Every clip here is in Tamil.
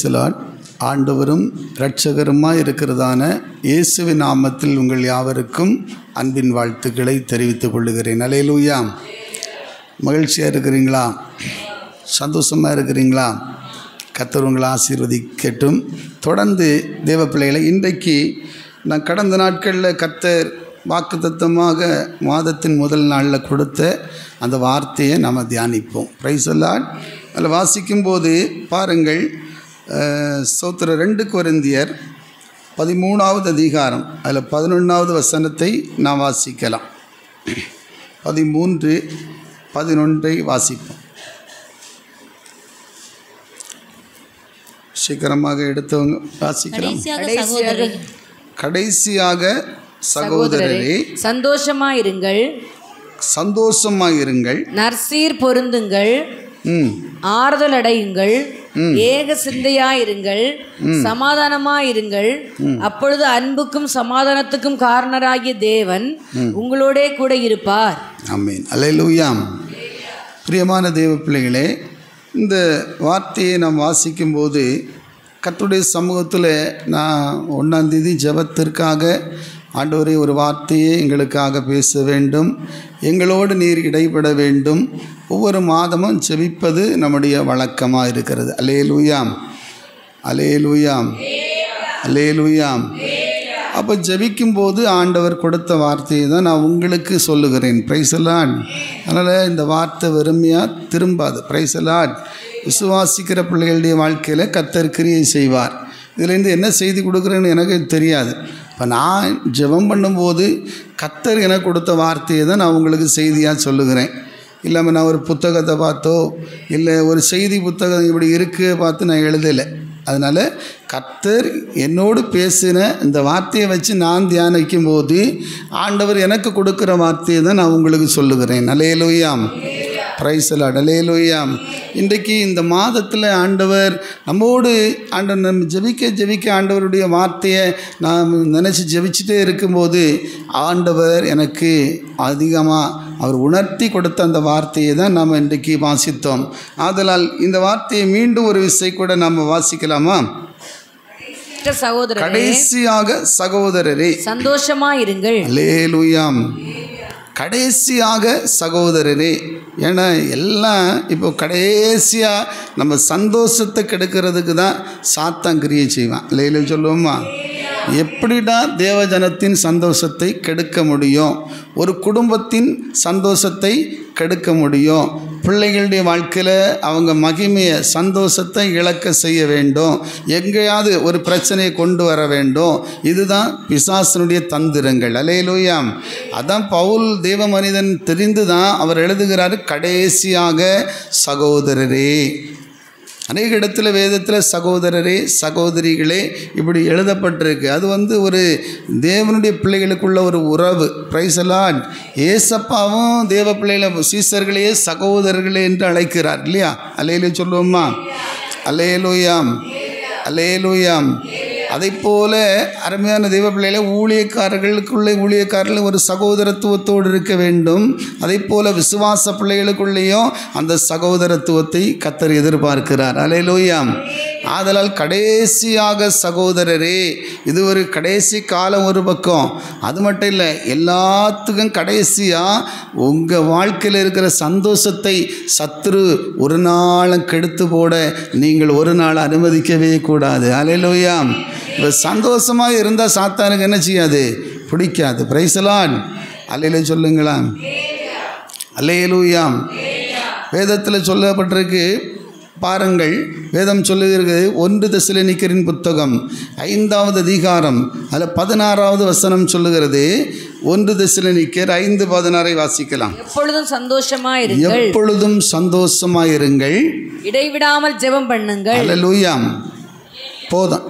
Price the Lord. ஆண்டவரும் இரட்சகருமாய் இருக்கிறதான இயேசுவின் நாமத்தில் உங்கள் யாவருக்கும் அன்பின் வாழ்த்துக்களை தெரிவித்துக் கொள்ளுகிறேன். அல்லேலூயா. மகிழ்ச்சியாக இருக்கிறீங்களா? சந்தோஷமாக இருக்கிறீங்களா? கர்த்தர் உங்களை ஆசீர்வதிக்கட்டும். தொடர்ந்து தேவ பிள்ளைகளை, இன்றைக்கு நான் கடந்த நாட்களில் கர்த்தர் வாக்குத்தத்தமாக மாதத்தின் முதல் நாளில் கொடுத்த அந்த வார்த்தையை நாம் தியானிப்போம். Praise the Lord. அதில் வாசிக்கும்போது பாருங்கள், ஸ்தோத்திரம் 2 கொரிந்தியர் 13வது அதிகாரம் அதில் 11வது வசனத்தை நாம் வாசிக்கலாம். 13, 11 வாசிப்போம். சீக்கிரமாக எடுத்தவங்க வாசிக்கலாம். கடைசியாக சகோதரரே, சந்தோஷமாயிருங்கள், நற்சீர் பொருந்துங்கள், ஆறுதல் அடையுங்கள், ஏக சிந்தையாயிருங்கள், சமாதானமாயிருங்கள். அப்பொழுது அன்புக்கும் சமாதானத்துக்கும் காரணராகிய தேவன் உங்களோடே கூட இருப்பார். ஆமென். அல்லேலூயா. பிரியமான தேவ பிள்ளைகளே, இந்த வார்த்தையை நாம் வாசிக்கும்போது கர்த்தருடைய சமூகத்தில் நான் 1ஆம் தேதி ஜெபத்திற்காக ஆண்டவரே ஒரு வார்த்தையை எங்களுக்காக பேச வேண்டும், எங்களோடு நீர் இடைப்பட வேண்டும். ஒவ்வொரு மாதமும் ஜெபிப்பது நம்முடைய வழக்கமாக இருக்கிறது. அல்லேலூயாம், அல்லேலூயாம், அல்லேலூயாம். அப்போ ஜெபிக்கும்போது ஆண்டவர் கொடுத்த வார்த்தையை தான் நான் உங்களுக்கு சொல்லுகிறேன். Price the Lord. அதனால் இந்த வார்த்தை வெறுமையாக திரும்பாது. Price the Lord. விசுவாசிக்கிற பிள்ளைகளுடைய வாழ்க்கையில் கர்த்தர் கிரியை செய்வார். இதுலேருந்து என்ன செய்தி கொடுக்குறேன்னு எனக்கு தெரியாது. இப்போ நான் ஜெபம் பண்ணும்போது கர்த்தர் எனக்கு கொடுத்த வார்த்தையை தான் நான் உங்களுக்கு செய்தியாக சொல்லுகிறேன். இல்லாமல் நான் ஒரு புத்தகத்தை பார்த்தோ இல்லை ஒரு செய்தி புத்தகம் இப்படி இருக்குது பார்த்து நான் எழுதலை. அதனால் கர்த்தர் என்னோடு பேசின இந்த வார்த்தையை வச்சு நான் தியானிக்கும் போது ஆண்டவர் எனக்கு கொடுக்குற வார்த்தையை தான் நான் உங்களுக்கு சொல்லுகிறேன். அல்லேலூயாம். Praise the Lord. அல்லேலூயாம். இன்றைக்கு இந்த மாதத்தில் ஆண்டவர் நம்மோடு நம்ம ஜெபிக்க ஆண்டவருடைய வார்த்தையை நான் நினச்சி ஜெபிச்சுட்டே இருக்கும்போது ஆண்டவர் எனக்கு அதிகமாக அவர் உணர்த்தி கொடுத்த அந்த வார்த்தையை தான் நாம் இன்றைக்கு வாசித்தோம். ஆதலால் இந்த வார்த்தையை மீண்டும் ஒரு விசை கூட நாம் வாசிக்கலாமா? கடைசியாக சகோதரரே, சந்தோஷமாயிருங்கள். அல்லேலூயாம். கடைசியாக சகோதரரே. ஏன்னா எல்லாம் இப்போ கடைசியாக நம்ம சந்தோஷத்தை கெடுக்கிறதுக்கு தான் சாத்தான் கிரியை செய்வான். இல்லையில சொல்லுவோமா? எப்படிடா தேவஜனத்தின் சந்தோஷத்தை கெடுக்க முடியும், ஒரு குடும்பத்தின் சந்தோஷத்தை கெடுக்க முடியும், பிள்ளைகளுடைய வாழ்க்கையில் அவங்க மகிமையை சந்தோஷத்தை இழக்க செய்ய வேண்டும், எங்கேயாவது ஒரு பிரச்சனையை கொண்டு வர வேண்டும். இதுதான் பிசாசனுடைய தந்திரங்கள். அல்லேலூயாம். அதான் பவுல் தேவ மனிதன் தெரிந்து தான் அவர் எழுதுகிறார், கடைசியாக சகோதரரே. அநேக இடத்துல வேதத்தில் சகோதரரே சகோதரிகளே இப்படி எழுதப்பட்டிருக்கு. அது ஒரு தேவனுடைய பிள்ளைகளுக்குள்ள ஒரு உறவு. Price the Lord. ஏசப்பாவும் தேவ பிள்ளைகளை சீசர்களையே சகோதரர்களே என்று அழைக்கிறார் இல்லையா? அல்லேலூயா சொல்லுவோமா? அல்லேலூயாம், அல்லேலூயாம். அதை போல அருமையான தெய்வ பிள்ளைகளை ஊழியக்காரர்கள் ஒரு சகோதரத்துவத்தோடு இருக்க வேண்டும். அதை போல விசுவாச பிள்ளைகளுக்குள்ளேயும் அந்த சகோதரத்துவத்தை கர்த்தர் எதிர்பார்க்கிறார். அல்லேலூயா. ஆதலால் கடைசியாக சகோதரரே, இது ஒரு கடைசி காலம் ஒரு பக்கம். அது மட்டும் இல்லை, எல்லாத்துக்கும் கடைசியாக உங்கள் வாழ்க்கையில் இருக்கிற சந்தோஷத்தை சத்துரு ஒரு நாளும் கெடுத்து போட நீங்கள் ஒரு நாள் அனுமதிக்கவே கூடாது. அல்லேலூயா. இப்போ சந்தோஷமாக இருந்தால் சாத்தானுக்கு என்ன செய்யாது? பிடிக்காது. Price the Lord. அல்லேலூயா சொல்லுங்களா? அல்லேலூயா. வேதத்தில் சொல்லப்பட்டிருக்கு பாருங்கள். வேதம் சொல்லுகிறது 1 தெசலோனிக்கரின் புத்தகம் 5வது அதிகாரம் அதில் 16வது வசனம் சொல்லுகிறது. 1 தெசலோனிக்கர் 5:16 வாசிக்கலாம். எப்பொழுதும் சந்தோஷமாயிருங்கள், எப்பொழுதும் சந்தோஷமாயிருங்கள், இடைவிடாமல் ஜெபம் பண்ணுங்கள். அல்லேலூயா. போதும்.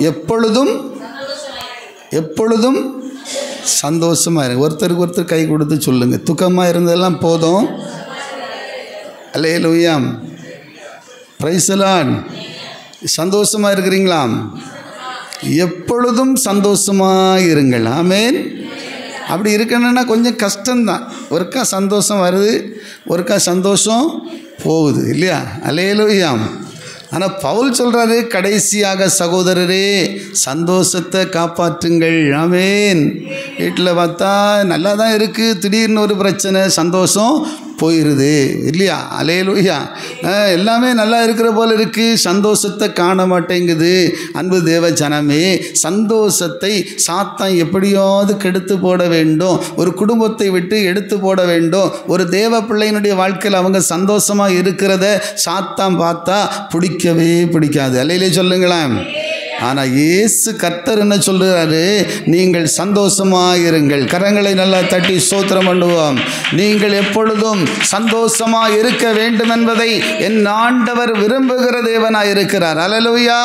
எப்பொழுதும் சந்தோஷமாக இருங்க. ஒருத்தருக்கு ஒருத்தர் கை கொடுத்து சொல்லுங்க, துக்கமாக இருந்ததெல்லாம் போதும். அல்லேலூயா. Praise the Lord. சந்தோஷமாக இருக்கிறீங்களா? எப்பொழுதும் சந்தோஷமாக இருங்கள். ஆமென். அப்படி இருக்கணும்னா கொஞ்சம் கஷ்டம்தான். ஒருக்கா சந்தோஷம் வருது, ஒருக்கா சந்தோஷம் போகுது இல்லையா? அல்லேலூயா. ஆனால் பவுல் சொல்கிறாரு, கடைசியாக சகோதரரே சந்தோஷத்தை காப்பாற்றுங்கள். ஆமென். வீட்டில் பார்த்தா நல்லா தான் இருக்குது, திடீர்னு ஒரு பிரச்சனை, சந்தோஷம் போயிடுது இல்லையா? அல்லேலூயா. எல்லாமே நல்லா இருக்கிற போல் இருக்குது, சந்தோஷத்தை காண மாட்டேங்குது. அன்பு தேவ ஜனமே, சந்தோஷத்தை சாத்தான் எப்படியாவது கெடுத்து போட வேண்டும், ஒரு குடும்பத்தை விட்டு எடுத்து போட வேண்டும். ஒரு தேவ பிள்ளையினுடைய வாழ்க்கையில் அவங்க சந்தோஷமாக இருக்கிறத சாத்தான் பார்த்தா பிடிக்கவே பிடிக்காது. அல்லையிலே சொல்லுங்களேன். ஆனால் இயேசு கர்த்தர் என்ன சொல்கிறாரு? நீங்கள் சந்தோஷமாக இருங்கள். கரங்களை நல்லா தட்டி ஸ்தோத்திரம் பண்ணுவோம். நீங்கள் எப்பொழுதும் சந்தோஷமாக இருக்க வேண்டும் என்பதை என் ஆண்டவர் விரும்புகிற தேவனாக இருக்கிறார். அல்லேலூயா.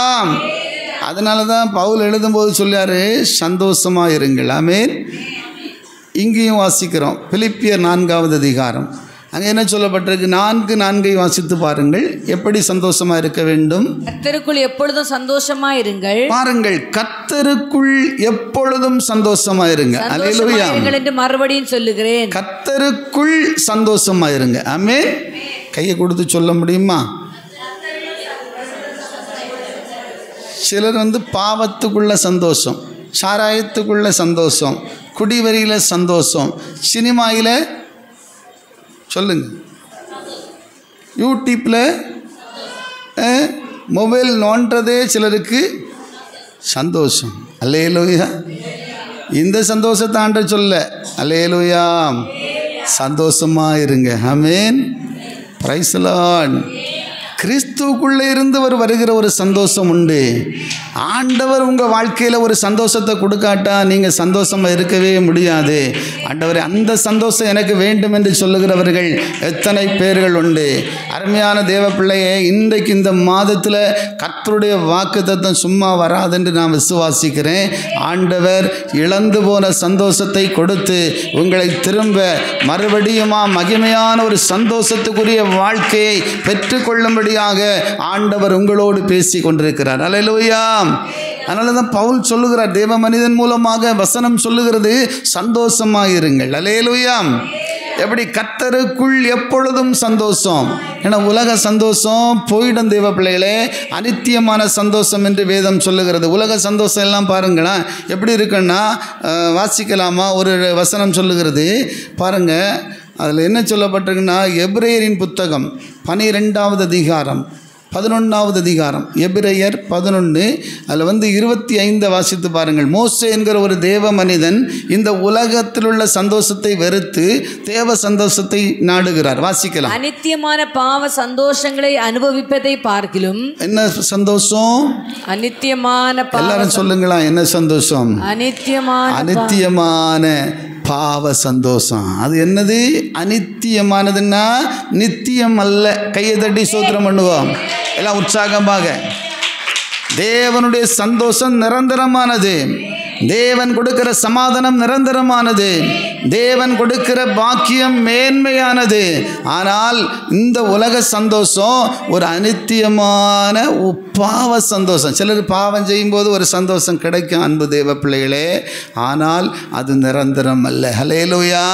அதனால தான் பவுல் எழுதும்போது சொல்றாரு, சந்தோஷமாக இருங்கள். ஆமென். இங்கேயும் வாசிக்கிறோம், பிலிப்பியர் 4வது அதிகாரம். அங்கே என்ன சொல்லப்பட்டிருக்கு? 4:4 வாசித்து பாருங்கள். எப்படி சந்தோஷமா இருக்க வேண்டும்? கர்த்தருக்குள் எப்பொழுதும் சந்தோஷமா இருங்கள். பாருங்கள், கர்த்தருக்குள் எப்பொழுதும் சந்தோஷமா இருங்க. அல்லேலூயா என்று மறுபடியும் சொல்லுகிறேன். கர்த்தருக்குள் சந்தோஷமா இருங்க. ஆமென். கையை கொடுத்து சொல்ல முடியுமா? சிலர் பாவத்துக்குள்ள சந்தோஷம், சாராயத்துக்குள்ள சந்தோஷம், குடிவரியில் சந்தோஷம், சினிமாயில் சொல்லுங்க, யூடியூப்பில் மொபைல் நோண்டுறதே சிலருக்கு சந்தோஷம். அல்லேலூயா. இந்த சந்தோஷத்தை ஆண்டவர் சொல்ல, அல்லேலூயா, சந்தோஷமாக இருங்க. ஆமென். Praise the Lord. கிறிஸ்துவுக்குள்ளே இருந்து வருகிற ஒரு சந்தோஷம் உண்டு. ஆண்டவர் உங்கள் வாழ்க்கையில் ஒரு சந்தோஷத்தை கொடுக்காட்டா நீங்கள் சந்தோஷமாக இருக்கவே முடியாது. ஆண்டவர் அந்த சந்தோஷம் எனக்கு வேண்டும் என்று சொல்லுகிறவர்கள் எத்தனை பேர்கள் உண்டு. அருமையான தேவ பிள்ளையே, இன்றைக்கு இந்த மாதத்தில் கர்த்தருடைய வாக்குத்தத்தம் சும்மா வராதென்று நான் விசுவாசிக்கிறேன். ஆண்டவர் இழந்து போன சந்தோஷத்தை கொடுத்து உங்களை திரும்ப மறுபடியுமா மகிமையான ஒரு சந்தோஷத்துக்குரிய வாழ்க்கையை பெற்றுக்கொள்ளும்படி ஆண்டவர் உங்களோடு பேசி கொண்டிருக்கிறார். அல்லேலூயா. அதனால தான் பவுல் சொல்லுகிறார், தேவ மனிதன் மூலமாக வசனம் சொல்லுகிறது, சந்தோஷமாக இருங்கள். அல்லேலூயா. எப்படி? கர்த்தருக்குள் எப்பொழுதும் சந்தோஷம். ஏன்னா உலக சந்தோஷம் போயிடும் தேவ பிள்ளைகளே, அனித்தியமான சந்தோஷம் என்று வேதம் சொல்லுகிறது. உலக சந்தோஷம் எல்லாம் பாருங்களேன் எப்படி இருக்குன்னா, வாசிக்கலாமா? ஒரு வசனம் சொல்லுகிறது பாருங்க. அதில் என்ன சொல்லப்பட்டிருக்குன்னா, எபிரேயரின் புத்தகம் 12வது அதிகாரம் 11வது அதிகாரம், எபிரேயர் 11, அதில் 25 வாசித்து பாருங்கள். மோசே என்கிற ஒரு தேவ மனிதன் இந்த உலகத்தில் உள்ள சந்தோஷத்தை வெறுத்து தேவ சந்தோஷத்தை நாடுகிறார். வாசிக்கலாம். அனித்தியமான பாவ சந்தோஷங்களை அனுபவிப்பதை பார்க்கிலும். என்ன சந்தோஷம்? அனித்தியமான. எல்லாரும் சொல்லுங்களா, என்ன சந்தோஷம்? அனித்தியமான பாவ சந்தோஷம். அது என்னது? அனித்தியமானதுன்னா நித்தியம் அல்ல. கையை தட்டி ஸ்தோத்திரம் பண்ணுவோம் எல்லாம் உற்சாகமாக. தேவனுடைய சந்தோஷம் நிரந்தரமானது. தேவன் கொடுக்கிற சமாதானம் நிரந்தரமானது. தேவன் கொடுக்கிற பாக்கியம் மேன்மையானது. ஆனால் இந்த உலக சந்தோஷம் ஒரு அனித்தியமான பாவ சந்தோஷம். சிலர் பாவம் செய்யும்போது ஒரு சந்தோஷம் கிடைக்கும் அன்பு தேவ பிள்ளைகளே, ஆனால் அது நிரந்தரம் அல்ல. ஹல்லேலூயா.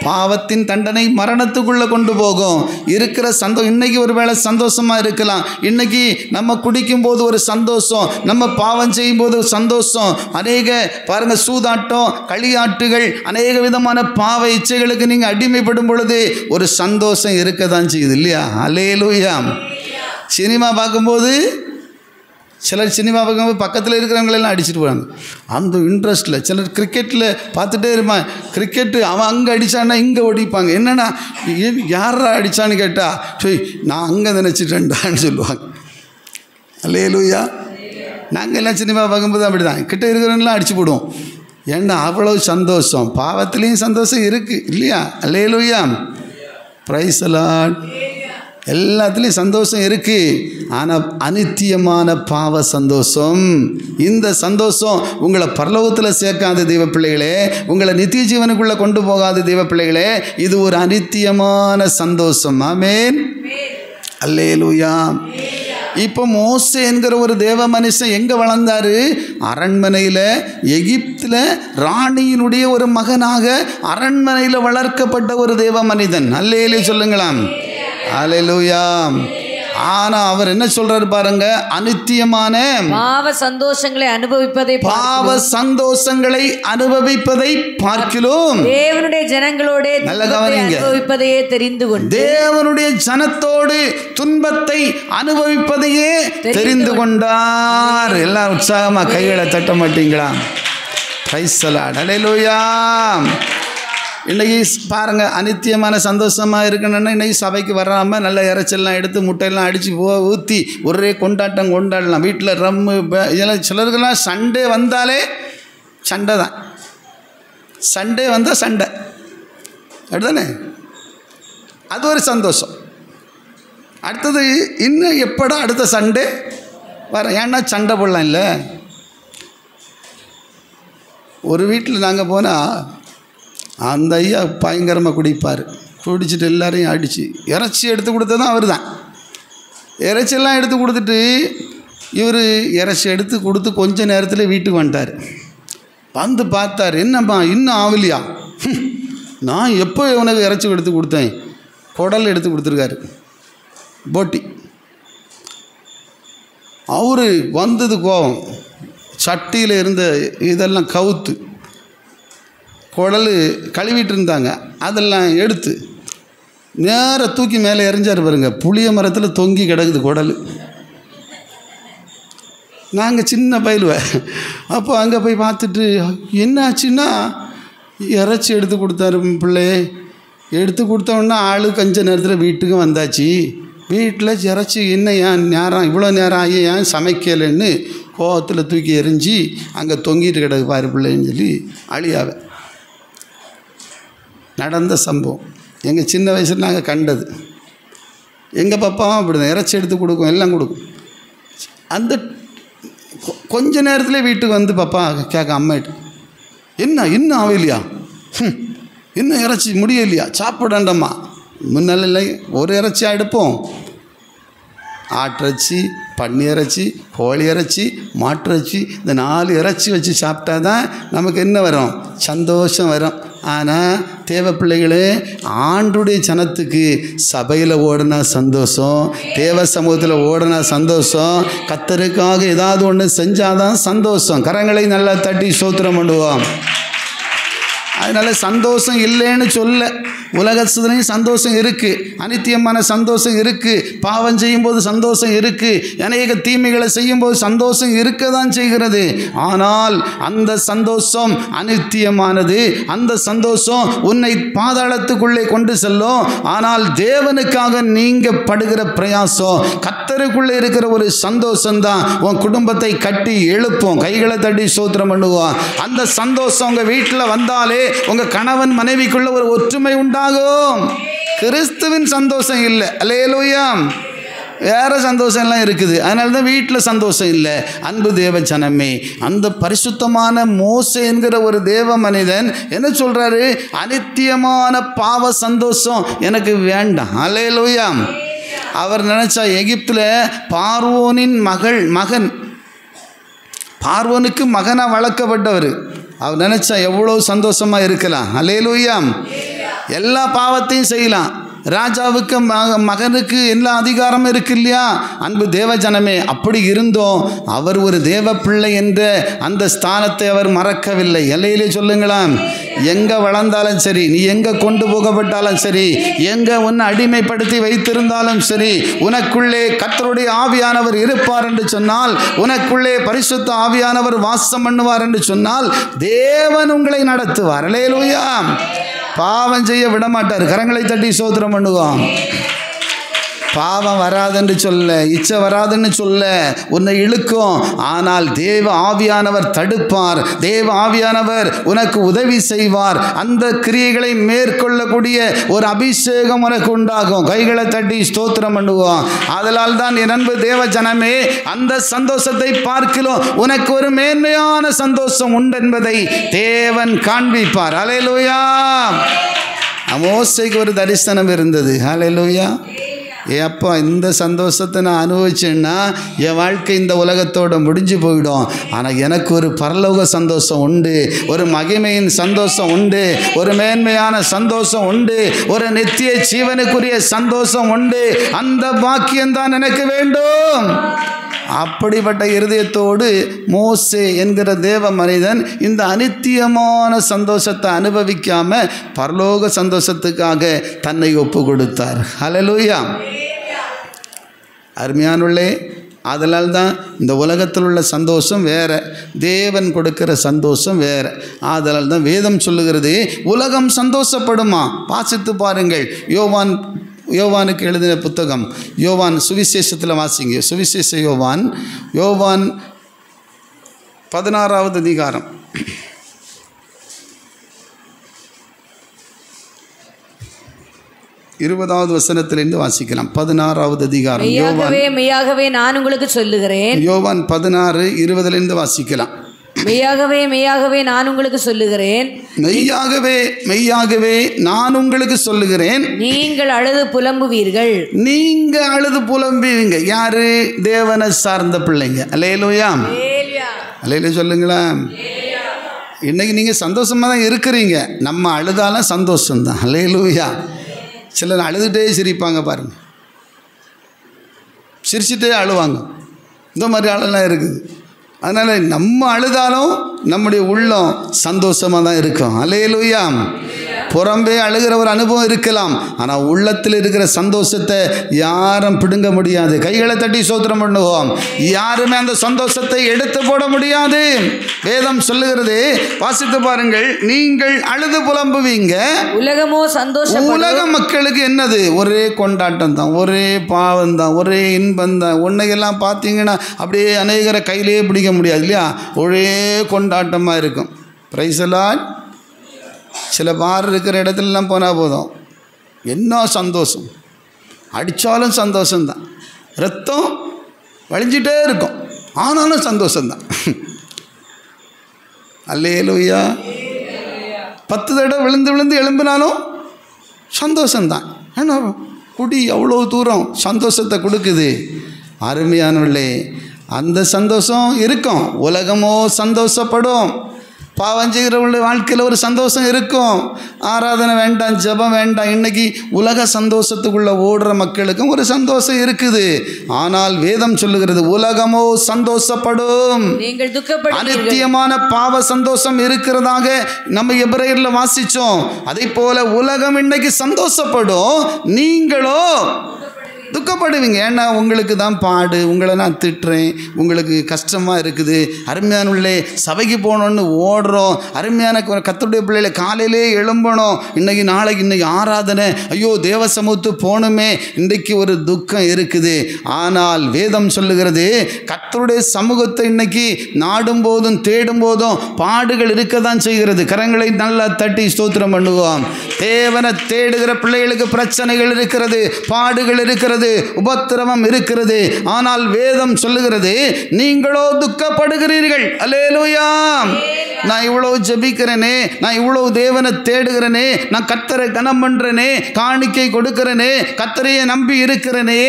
பாவத்தின் தண்டனை மரணத்துக்குள்ளே கொண்டு போகும். இருக்கிற இன்னைக்கு ஒரு வேளை சந்தோஷமாக இருக்கலாம். இன்னைக்கு நம்ம குடிக்கும்போது ஒரு சந்தோஷம், நம்ம பாவம் செய்யும்போது ஒரு சந்தோஷம். அநேக பாருங்கள், சூதாட்டம், களியாட்டுகள், அநேக விதமான பாவ இச்சைகளுக்கு நீங்கள் அடிமைப்படும் பொழுது ஒரு சந்தோஷம் இருக்க தான் செய்யுது இல்லையா? அல்லேலூயா. சினிமா பார்க்கும்போது சிலர் சினிமா பார்க்கும்போது பக்கத்தில் இருக்கிறவங்களெல்லாம் அடிச்சுட்டு போகிறாங்க அந்த இன்ட்ரெஸ்ட்டில். சிலர் கிரிக்கெட்டில் பார்த்துட்டே இருப்பான். கிரிக்கெட்டு அவன் அங்கே அடித்தான்னா இங்கே ஓடிப்பாங்க. என்னென்னா யாரா அடித்தான்னு கேட்டால் சரி நான் அங்கே நினச்சிட்டேன்டான்னு சொல்லுவாங்க. அல்லேலூயா. நாங்கள் எல்லாம் சினிமா பார்க்கும்போது அப்படி தான் கிட்ட இருக்கிறவங்களாம் அடிச்சு போடுவோம். ஏன்னா அவ்வளோ சந்தோஷம். பாவத்துலேயும் சந்தோஷம் இருக்குது இல்லையா? அல்லேலூயா. Praise the Lord. எல்லாத்துலேயும் சந்தோஷம் இருக்குது. ஆனால் அனித்தியமான பாவ சந்தோஷம், இந்த சந்தோஷம் உங்களை பரலோகத்தில் சேர்க்காத தெய்வ பிள்ளைகளே, உங்களை நித்திய ஜீவனுக்குள்ளே கொண்டு போகாத தெய்வ பிள்ளைகளே. இது ஒரு அனித்தியமான சந்தோஷம். ஆமென். அல்லேலூயா. இப்போ மோசே என்கிற ஒரு தேவ மனுஷன் எங்கே வளர்ந்தார்? அரண்மனையில், எகிப்தில் ராணியினுடைய ஒரு மகனாக அரண்மனையில் வளர்க்கப்பட்ட ஒரு தேவ மனிதன். அல்லேலூயா சொல்லுங்களாம். அல்லேலூயா. ஆனா அவர் என்ன சொல்றாரு பாருங்க, அநித்தியமான பாவ சந்தோஷங்களை அனுபவிப்பதை பார்க்கிலும் தேவனுடைய ஜனங்களோட அனுபவிப்பதையே தெரிந்து கொண்டு, தேவனுடைய ஜனத்தோடு துன்பத்தை அனுபவிப்பதையே தெரிந்து கொண்டார். எல்லாம் உற்சாகமா கைகளை தட்ட மாட்டீங்களா? பிரைஸ் தி லார்ட், ஹல்லேலூயா. இன்றைக்கி பாருங்கள், அநித்தியமான சந்தோஷமாக இருக்கணும்னா இன்றைக்கி சபைக்கு வராமல் நல்ல இறைச்சல்லாம் எடுத்து முட்டையெல்லாம் அடித்து ஊற்றி ஒரே கொண்டாடலாம். வீட்டில் ரம்மு இதெல்லாம். சிலருக்கெல்லாம் சண்டே வந்தாலே சண்டை தான். சண்டே வந்தால் சண்டை அப்படிதானே, அது ஒரு சந்தோஷம். அடுத்தது இன்னும் எப்படா அடுத்த சண்டே வர, ஏன்னா சண்டை போடலாம் இல்லை. ஒரு வீட்டில் நாங்கள் போனால் அந்த ஐயா பயங்கரமாக குடிப்பார். குடிச்சிட்டு எல்லாரையும் அடித்து இறைச்சி எடுத்து கொடுத்ததும் அவர் தான். இறைச்சியெல்லாம் எடுத்து கொடுத்துட்டு இவர் இறைச்சி எடுத்து கொடுத்து கொஞ்ச நேரத்தில் வீட்டுக்கு வந்துட்டார். வந்து பார்த்தார், என்னம்மா இன்னும் ஆகலையா? நான் எப்போ உனக்கு இறைச்சி எடுத்து கொடுத்தேன்? குடல் எடுத்து கொடுத்துருக்காரு, போட்டி. அவர் வந்தது கோபம், சட்டியில் இருந்த இதெல்லாம் கவுத்து குடல் கழுவிட்டு இருந்தாங்க, அதெல்லாம் எடுத்து நேராக தூக்கி மேலே எறிஞ்சார் பாருங்க. புளிய மரத்தில் தொங்கி கிடக்குது குடல். நாங்கள் சின்ன பயிலுவேன். அப்போ அங்கே போய் பார்த்துட்டு என்னாச்சுன்னா, இறைச்சி எடுத்து கொடுத்தாரு பிள்ளையே. எடுத்து கொடுத்தோன்னா ஆளு கொஞ்ச நேரத்தில் வீட்டுக்கு வந்தாச்சு. வீட்டில் இறைச்சி என்ன ஏன் நேரம் இவ்வளோ நேரம் ஆகி ஏன் சமைக்கலைன்னு கோவத்தில் தூக்கி எறிஞ்சி அங்கே தொங்கிட்டு கிடக்கு பாரு பிள்ளைன்னு சொல்லி அழியாவை. நடந்த சம்பவம் எங்கள் சின்ன வயசில் நாங்கள் கண்டது. எங்கள் பாப்பாவும் அப்படி தான் இறைச்சி எடுத்து கொடுக்கும், எல்லாம் கொடுக்கும். அந்த கொஞ்ச நேரத்தில் வீட்டுக்கு வந்து பாப்பா கேட்க அம்மாயிட்டு, என்ன இன்னும் ஆகலையா? இன்னும் இறைச்சி முடியலையா? சாப்பிடண்டம்மா. முன்னால இல்லை, ஒரு இறைச்சியாக எடுப்போம். ஆட்டிறைச்சி, பன்னி இறைச்சி, கோழி இறைச்சி, மாட்டு இறைச்சி, இந்த 4 இறைச்சி வச்சு சாப்பிட்டா தான் நமக்கு என்ன வரும்? சந்தோஷம் வரும். ஆனால் தேவ பிள்ளைகளே, ஆண்டுடைய ஜனத்துக்கு சபையில் ஓடினா சந்தோஷம், தேவ சமூகத்தில் ஓடினா சந்தோஷம், கர்த்தருக்காக ஏதாவது ஒன்று செஞ்சாதான் சந்தோஷம். கரங்களை நல்லா தட்டி ஸ்தோத்திரம் பண்ணுவோம். அதனால் சந்தோஷம் இல்லைன்னு சொல்ல, உலகத்துலேயும் சந்தோஷம் இருக்குது, அநித்தியமான சந்தோஷம் இருக்குது, பாவம் செய்யும்போது சந்தோஷம் இருக்குது, அநேக தீமைகளை செய்யும்போது சந்தோஷம் இருக்க தான் செய்கிறது. ஆனால் அந்த சந்தோஷம் அநித்தியமானது. அந்த சந்தோஷம் உன்னை பாதாளத்துக்குள்ளே கொண்டு செல்லும். ஆனால் தேவனுக்காக நீங்கள் படுகிற பிரயாசம், கர்த்தருக்குள்ளே இருக்கிற ஒரு சந்தோஷம்தான் உன் குடும்பத்தை கட்டி எழுப்போம். கைகளை தட்டி ஸ்தோத்திரம் பண்ணுவோம். அந்த சந்தோஷம் உங்கள் வீட்டில் வந்தாலே உங்கள் கணவன் மனைவிக்குள்ள ஒரு ஒற்றுமை உண்டாகும். கிறிஸ்துவின் சந்தோஷம் இல்லை, அல்லேலூயா. வேறு சந்தோஷம் எல்லாம் இருக்குது, அதனால தான் வீட்டில் சந்தோஷம் இல்லை. அன்பு தேவ ஜனமே, அந்த பரிசுத்தமான மோசே என்கிற ஒரு தேவ மனிதன் என்ன சொல்கிறாரு? அநித்தியமான பாவ சந்தோஷம் எனக்கு வேண்டாம். அல்லேலூயா. அவர் நினச்சா எகிப்தில் பார்வோனின் மகன் பார்வோனுக்கு மகனாக வளர்க்கப்பட்டவர். அவர் நினச்சா எவ்வளோ சந்தோஷமாக இருக்கலாம். அல்லேலூயா. எல்லா பாவத்தையும் செய்யலாம். ராஜாவுக்கு மகனுக்கு எல்லா அதிகாரமும் இருக்கு இல்லையா? அன்பு தேவ ஜனமே, அப்படி இருந்தோம் அவர் ஒரு தேவ பிள்ளை என்ற அந்த ஸ்தானத்தை அவர் மறக்கவில்லை. எல்லையிலே சொல்லுங்களாம், எங்கே வளர்ந்தாலும் சரி, நீ எங்கே கொண்டு போகப்பட்டாலும் சரி, எங்கே உன்னை அடிமைப்படுத்தி வைத்திருந்தாலும் சரி, உனக்குள்ளே கர்த்தருடைய ஆவியானவர் இருப்பார் என்று சொன்னால், உனக்குள்ளே பரிசுத்த ஆவியானவர் வாசம் பண்ணுவார் என்று சொன்னால், தேவன் உங்களை நடத்துவார். அல்லேலூயா. பாவம் செய்ய விடமாட்டார். கரங்களை தட்டி ஸ்தோத்திரம் பண்ணுவோம். பாவம் வராதுன்னு சொல்ல, இச்சை வராதுன்னு சொல்ல, உன்னை இழுக்கும். ஆனால் தேவ ஆவியானவர் தடுப்பார். தேவ ஆவியானவர் உனக்கு உதவி செய்வார். அந்த கிரியைகளை மேற்கொள்ளக்கூடிய ஒரு அபிஷேகம் உனக்கு உண்டாகும். கைகளை தட்டி ஸ்தோத்திரம் பண்ணுவோம். அதனால் தான் என் அன்பு தேவ ஜனமே, அந்த சந்தோஷத்தை பார்க்கிறோம், உனக்கு ஒரு மேன்மையான சந்தோஷம் உண்டு என்பதை தேவன் காண்பிப்பார். அல்லேலூயா. மோசேக்கு ஒரு தரிசனம் இருந்தது. அல்லேலூயா. ஏப்பா இந்த சந்தோஷத்தை நான் அனுபவிச்சேன்னா என் வாழ்க்கை இந்த உலகத்தோடு முடிஞ்சு போயிடும். ஆனால் எனக்கு ஒரு பரலோக சந்தோஷம் உண்டு, ஒரு மகிமையின் சந்தோஷம் உண்டு, ஒரு மேன்மையான சந்தோஷம் உண்டு, ஒரு நித்திய ஜீவனுக்குரிய சந்தோஷம் உண்டு. அந்த பாக்கியம்தான் எனக்கு வேண்டும். அப்படிப்பட்ட இருதயத்தோடு மோசே என்கிற தேவ மனிதன் இந்த அநித்தியமான சந்தோஷத்தை அனுபவிக்காம பரலோக சந்தோஷத்துக்காக தன்னை ஒப்பு கொடுத்தார். ஹல்லேலூயா. அருமையானுள்ளே, அதனால் தான் இந்த உலகத்தில் உள்ள சந்தோஷம் வேறு, தேவன் கொடுக்கிற சந்தோஷம் வேறு. அதனால் தான் வேதம் சொல்லுகிறது, உலகம் சந்தோஷப்படுமா? வாசித்து பாருங்கள். யோவானுக்கு எழுதின புத்தகம், யோவான் சுவிசேஷத்தில் வாசிங்க. சுவிசேஷ யோவான் 16வது அதிகாரம் 20வது வசனத்திலிருந்து வாசிக்கலாம். 16வது அதிகாரம் மெய்யாகவே நான் உங்களுக்கு சொல்லுகிறேன். யோவான் 16:20 வாசிக்கலாம். மெய்யாகவே நான் உங்களுக்கு சொல்லுகிறேன், மெய்யாகவே நான் உங்களுக்கு சொல்லுகிறேன், நீங்கள் அழுது புலம்புவீர்கள். நீங்கள் அழுது புலம்புவீங்க. யாரு? தேவனை சார்ந்த பிள்ளைங்க. அல்லேலூயா. அல்லேலூயா சொல்லுங்களா. இன்னைக்கு நீங்கள் சந்தோஷமாக தான் இருக்கிறீங்க. நம்ம அழுதாலும் சந்தோஷம்தான். அல்லேலூயா. சிலர் அழுதுகிட்டே சிரிப்பாங்க பாருங்க, சிரிச்சுட்டே அழுவாங்க. இந்த மாதிரி ஆளெல்லாம் இருக்குது. அதனால் நம்ம அழுதாலும் நம்முடைய உள்ளம் சந்தோஷமாக தான் இருக்கும். அல்லேலூயா. புறம்பே அழுகிற ஒரு அனுபவம் இருக்கலாம், ஆனால் உள்ளத்தில் இருக்கிற சந்தோஷத்தை யாரும் பிடுங்க முடியாது. கைகளை தட்டி ஸ்தோத்திரம் பண்ணுவோம். யாருமே அந்த சந்தோஷத்தை எடுத்து போட முடியாது. வேதம் சொல்லுகிறது, வாசித்து பாருங்கள். நீங்கள் அழுது புலம்புவீங்க, உலகமோ சந்தோஷம். உலக மக்களுக்கு என்னது? ஒரே கொண்டாட்டம் தான், ஒரே பாவம் தான், ஒரே இன்பம் தான். உன்னையெல்லாம் பார்த்தீங்கன்னா அப்படியே அநேகரை கையிலே பிடிக்க முடியாது இல்லையா? ஒரே கொண்டாட்டமாக இருக்கும். பிரைஸ் எல்லாம். சில பார் இருக்கிற இடத்துலலாம் போனால் போதும், என்ன சந்தோஷம், அடித்தாலும் சந்தோஷம்தான், ரத்தம் வழிஞ்சிட்டே இருக்கும், ஆனாலும் சந்தோஷம்தான். அல்லேலூயா. 10 தடவை விழுந்து எழும்பினாலும் சந்தோஷம்தான். ஏன்னா குடி அவ்வளோ தூரம் சந்தோஷத்தை கொடுக்குது. அருமையானவர்களே, அந்த சந்தோஷம் இருக்கும். உலகமோ சந்தோஷப்படும். பாவம் செய்கிறவங்களுடைய வாழ்க்கையில் ஒரு சந்தோஷம் இருக்கும். ஆராதனை வேண்டாம், ஜெபம் வேண்டாம். இன்றைக்கி உலக சந்தோஷத்துக்குள்ளே ஓடுற மக்களுக்கும் ஒரு சந்தோஷம் இருக்குது. ஆனால் வேதம் சொல்லுகிறது, உலகமோ சந்தோஷப்படும். அநித்தியமான பாவ சந்தோஷம் இருக்கிறதாக நம்ம எபிரேயரில் வாசித்தோம். அதே போல உலகம் இன்னைக்கு சந்தோஷப்படும், நீங்களோ துக்கப்படுவீங்க. ஏன்னா உங்களுக்கு தான் பாடு, உங்களை நான் திட்டுறேன், உங்களுக்கு கஷ்டமாக இருக்குது. அருமையானுள்ளே, சபைக்கு போகணுன்னு ஓடுறோம். அருமையான கர்த்தருடைய பிள்ளைகளை காலையிலே எழும்பணும். இன்றைக்கி ஆராதனை, ஐயோ தேவ சமூகத்து போகணுமே, இன்றைக்கு ஒரு துக்கம் இருக்குது. ஆனால் வேதம் சொல்லுகிறது, கர்த்தருடைய சமூகத்தை இன்னைக்கு நாடும் போதும் தேடும் போதும் பாடுகள் இருக்க தான் செய்கிறது. கரங்களை நல்லா தட்டி ஸ்தோத்திரம் பண்ணுவோம். தேவனை தேடுகிற பிள்ளைகளுக்கு பிரச்சனைகள் இருக்கிறது, பாடுகள் இருக்கிறது, உபத்திரவம் இருக்கிறது. ஆனால் வேதம் சொல்லுகிறது, நீங்களோ துக்கப்படுகிறீர்கள். அல்லேலூயா. நான் இவ்வளவு ஜெபிக்கிறேனே, நான் இவ்வளவு தேவனை தேடுகிறேனே, நான் கர்த்தரை கனம் பண்றேனே, காணிக்கை கொடுக்கிறேனே, கர்த்தரையே நம்பி இருக்கிறேனே,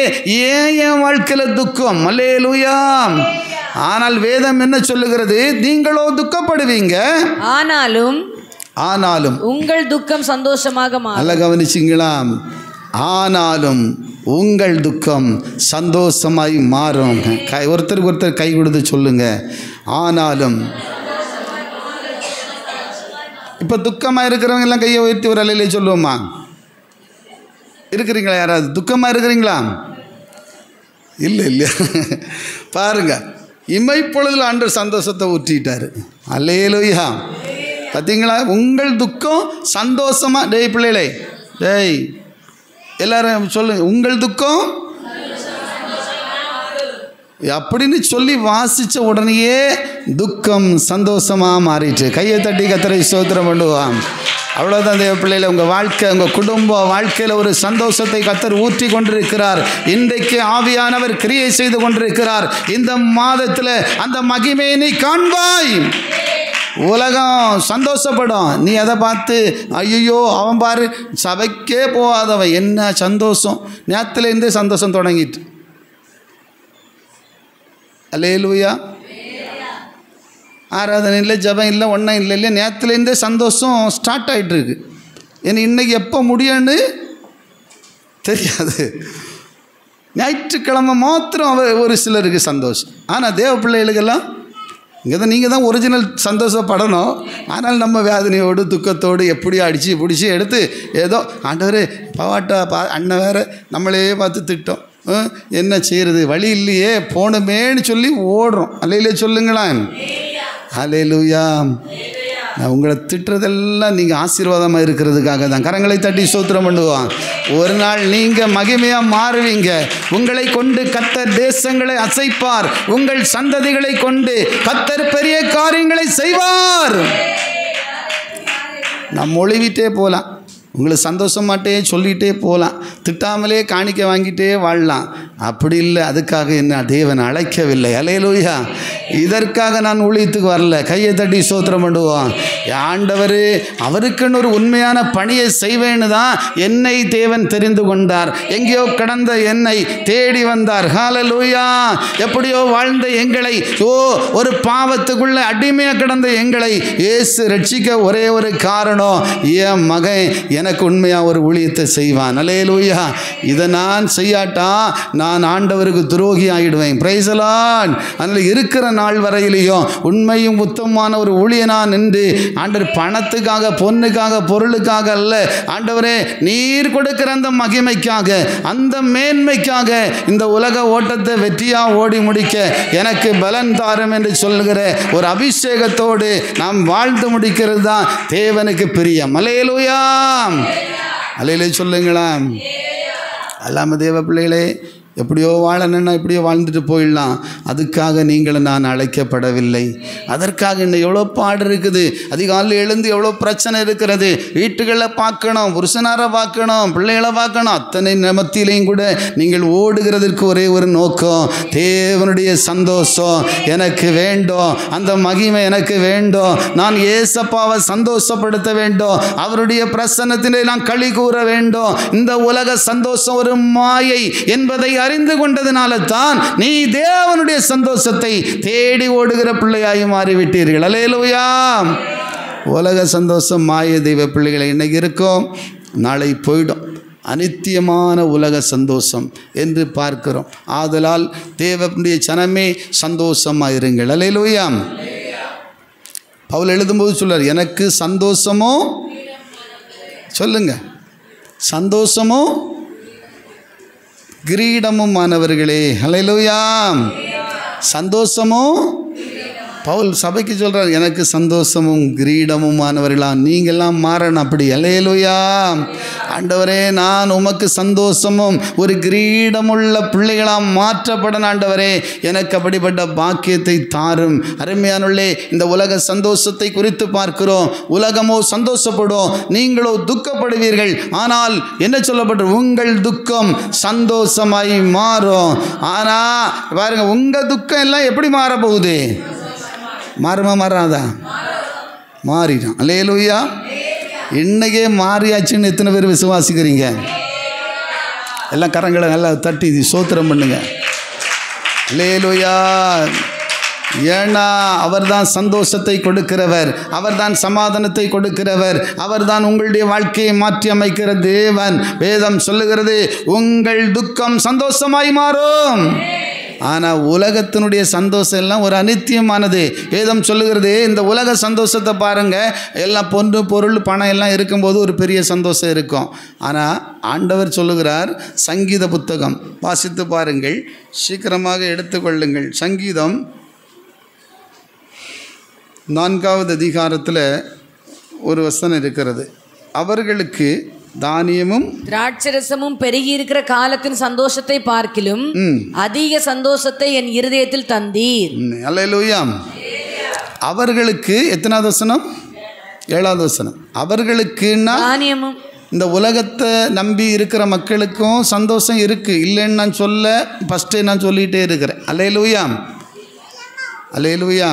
ஏன் என் வாழ்க்கையில் துக்கம்? அல்லேலூயா. ஆனால் வேதம் என்ன சொல்லுகிறது? நீங்களோ துக்கப்படுவீங்க, ஆனாலும் உங்கள் துக்கம் சந்தோஷமாக மாறும். நல்ல கவனிச்சிங்களா? ஆனாலும் உங்கள் துக்கம் சந்தோஷமாய் மாறும். ஒருத்தருக்கு ஒருத்தர் கை கொடுத்து சொல்லுங்க, ஆனாலும். இப்போ துக்கமாக இருக்கிறவங்க எல்லாம் கையை உயர்த்தி ஒரு அலையிலே சொல்லுவோமா? இருக்கிறீங்களா? யாராவது துக்கமாக இருக்கிறீங்களா? இல்லையா? பாருங்க, இமைப்பொழுதில் ஆண்டவர் சந்தோஷத்தை ஊற்றிட்டார். அல்லேலூயா. பார்த்தீங்களா? உங்கள் துக்கம் சந்தோஷமா. டேய் பிள்ளைகளே, டேய் எல்லாரும் சொல்லுங்க, உங்கள் துக்கம் அப்படின்னு சொல்லி வாசித்த உடனேயே துக்கம் சந்தோஷமாக மாறிட்டு. கையை தட்டி கர்த்தரை ஸ்தோத்திரம் பண்ணுவான். அவ்வளோதான் தேவ பிள்ளைகளை, உங்கள் வாழ்க்கை, உங்கள் குடும்ப வாழ்க்கையில் ஒரு சந்தோஷத்தை கர்த்தர் ஊற்றி கொண்டிருக்கிறார். இன்றைக்கு ஆவியானவர் கிரியை செய்து கொண்டிருக்கிறார். இந்த மாதத்தில் அந்த மகிமையை நீ காண்பாய். உலகம் சந்தோஷப்படும். நீ அதை பார்த்து ஐயோ அவன் பாரு சபைக்கே போகாதவன் என்ன சந்தோஷம், நேரத்துலேருந்தே சந்தோஷம் தொடங்கிட்டு. அல்லேலூயா. ஆராதனை இல்லை, ஜபம் இல்லை, ஒன்றும் இல்லை இல்லையா, நேரத்துலேருந்தே சந்தோஷம் ஸ்டார்ட் ஆகிட்டுருக்கு. ஏன்னா இன்றைக்கி எப்போ முடியும்னு தெரியாது. ஞாயிற்றுக்கிழமை மாத்திரம் ஒரு சிலருக்கு சந்தோஷம். ஆனால் தேவ பிள்ளைகளுக்கெல்லாம் இங்கே தான் நீங்கள் தான் ஒரிஜினல் சந்தோஷப்படணும். ஆனால் நம்ம வேதனையோடு துக்கத்தோடு எப்படியோ அடித்து பிடிச்சி எடுத்து ஏதோ ஆண்டவர் பவாட்டா அண்ணன் வேறு நம்மளே பார்த்து திட்டோம், என்ன செய்கிறது வழி இல்லையே போகணுமேன்னு சொல்லி ஓடுறோம். அல்லையிலே சொல்லுங்களேன். அல்லேலூயா. நான் உங்களை திட்டுறதெல்லாம் நீங்கள் ஆசீர்வாதமாக இருக்கிறதுக்காக தான். கரங்களை தட்டி ஸ்தோத்திரம் பண்ணுவோம். ஒரு நாள் நீங்கள் மகிமையாக மாறுவீங்க. உங்களை கொண்டு கர்த்தர் தேசங்களை அசைப்பார். உங்கள் சந்ததிகளை கொண்டு கர்த்தர் பெரிய காரியங்களை செய்வார். நம்ம ஒளிவிட்டே போகலாம், உங்களுக்கு சந்தோஷமாட்டே சொல்லிகிட்டே போகலாம், திட்டாமலே காணிக்க வாங்கிட்டே வாழலாம். அப்படி இல்லை. அதுக்காக என்ன தேவன் அழைக்கவில்லை. அல்லேலூயா. இதற்காக நான் ஊழியத்துக்கு வரல. கையை தட்டி ஸ்தோத்திரம் பண்ணுவோம். ஆண்டவர் அவருக்குன்னு ஒரு உண்மையான பணியை செய்வேன்னு தான் என்னை தேவன் தெரிந்து கொண்டார். எங்கேயோ கடந்த என்னை தேடி வந்தார். ஹல்லேலூயா. எப்படியோ வாழ்ந்த எங்களை, ஒரு பாவத்துக்குள்ள அடிமையாக கிடந்த எங்களை இயேசு ரட்சிக்க ஒரே ஒரு காரணம், என் மகன் எனக்கு உண்மையாக ஒரு ஊழியத்தை செய்வான். அல்லேலூயா. இதை நான் செய்யாட்டா நான் ஆண்டவருக்கு துரோகி ஆகிடுவேன். Price the Lord. அதனால் இருக்கிற நாள் வரையிலையும் உண்மையும் உத்தமமான ஒரு ஊழியனா நின்று ஆண்டவர் பணத்துக்காக பொண்ணுக்காக பொருளுக்காக அல்ல, ஆண்டவரே நீர் கொடுக்கிற அந்த மகிமைக்காக அந்த மேன்மைக்காக இந்த உலக ஓட்டத்தை வெற்றியாக ஓடி முடிக்க எனக்கு பலன் தாரும் என்று சொல்லுகிற ஒரு அபிஷேகத்தோடு நாம் வாழ்ந்து முடிக்கிறது தான் தேவனுக்கு பிரியம். அல்லேலூயா. அல்லேலூயா சொல்லுங்களா. அல்லாம தேவ பிள்ளைகளே, எப்படியோ வாழணுன்னா எப்படியோ வாழ்ந்துட்டு போயிடலாம். அதுக்காக நீங்களும் நான் அழைக்கப்படவில்லை. அதற்காக இன்னும் எவ்வளோ பாடு இருக்குது. அதிகாலையில் எழுந்து எவ்வளோ பிரச்சனை இருக்கிறது. வீட்டுகளில் பார்க்கணும், புருஷனாரை பார்க்கணும், பிள்ளைகளை பார்க்கணும். அத்தனை மத்தியிலையும் கூட நீங்கள் ஓடுகிறதற்கு ஒரே ஒரு நோக்கம், தேவனுடைய சந்தோஷம் எனக்கு வேண்டும், அந்த மகிமை எனக்கு வேண்டும், நான் ஏசப்பாவை சந்தோஷப்படுத்த வேண்டும், அவருடைய பிரசன்னத்திலே நான் களி கூற வேண்டும். இந்த உலக சந்தோஷம் ஒரு மாயை என்பதை அறிந்து கொண்டதினால தான் நீ தேவனுடைய சந்தோஷத்தை தேடி ஓடுகிற பிள்ளையாய் மாறிவிட்டீர்கள். அல்லேலூயா. உலக சந்தோஷம் மாய தெய்வ பிள்ளைகளை இன்னைக்கு இருக்கும், நாளை போயிடும். அனித்தியமான உலக சந்தோஷம் என்று பார்க்கிறோம். ஆதலால் தேவனுடைய ஜனமே சந்தோஷமாக இருங்கள். அல்லேலூயா. பவுல் எழுதும்போது சொல்றார், எனக்கு சந்தோஷமோ சொல்லுங்க, சந்தோஷமோ கிரீடமும் மாணவர்களே. அல்லேலூயா. சந்தோஷமோ பவுல் சபைக்கு சொல்கிறார், எனக்கு சந்தோஷமும் கிரீடமும் மாணவர்களா நீங்கள்லாம் மாறணும். அப்படி அல்லேலூயா. ஆண்டவரே நான் உமக்கு சந்தோஷமும் ஒரு கிரீடமுள்ள பிள்ளைகளாம் மாற்றப்படணும். ஆண்டவரே எனக்கு அப்படிப்பட்ட பாக்கியத்தை தாரும். அருமையானுள்ளே, இந்த உலக சந்தோஷத்தை குறித்து பார்க்கிறோம். உலகமோ சந்தோஷப்படும், நீங்களோ துக்கப்படுவீர்கள். ஆனால் என்ன சொல்லப்பட்டு, உங்கள் துக்கம் சந்தோஷமாய் மாறும். ஆனால் பாருங்க, உங்கள் துக்கம் எல்லாம் எப்படி மாறப்போகுது? மாறுமா மாறாதா? மாறிடும். அல்லேலூயா. இன்னைக்கே மாறியாச்சுன்னு எத்தனை பேர் விசுவாசிக்கிறீங்க? எல்லாம் கரங்களை நல்லா தட்டி ஸ்தோத்திரம் பண்ணுங்க. அல்லேலூயா. ஏன்னா அவர்தான் சந்தோஷத்தை கொடுக்கிறவர், அவர்தான் சமாதானத்தை கொடுக்கிறவர், அவர்தான் உங்களுடைய வாழ்க்கையை மாற்றி அமைக்கிற தேவன். வேதம் சொல்லுகிறது, உங்கள் துக்கம் சந்தோஷமாய் மாறும். ஆனால் உலகத்தினுடைய சந்தோஷம் எல்லாம் ஒரு அனித்தியமானது. வேதம் சொல்லுகிறது, இந்த உலக சந்தோஷத்தை பாருங்கள், எல்லாம் பொண்ணு பொருள் பணம் எல்லாம் இருக்கும்போது ஒரு பெரிய சந்தோஷம் இருக்கும். ஆனால் ஆண்டவர் சொல்லுகிறார், சங்கீத புத்தகம் வாசித்து பாருங்கள், சீக்கிரமாக எடுத்துக்கொள்ளுங்கள். சங்கீதம் 4வது அதிகாரத்தில் ஒரு வசனம் இருக்கிறது. அவர்களுக்கு தானியமும் திராட்சரசமும் பெருகி இருக்கிற காலத்தின் சந்தோஷத்தை பார்க்கிலும் அதிக சந்தோஷத்தை என் இருதயத்தில் தந்தீர். அல்லேலூயா. அவர்களுக்கு எத்தனாவது வசனம்? 7வது வசனம். அவர்களுக்குன்னா தானியமும், இந்த உலகத்தை நம்பி இருக்கிற மக்களுக்கும் சந்தோஷம் இருக்குது, இல்லைன்னு நான் சொல்ல ஃபஸ்ட்டே நான் சொல்லிகிட்டே இருக்கிறேன். அல்லேலூயா. அல்லேலூயா.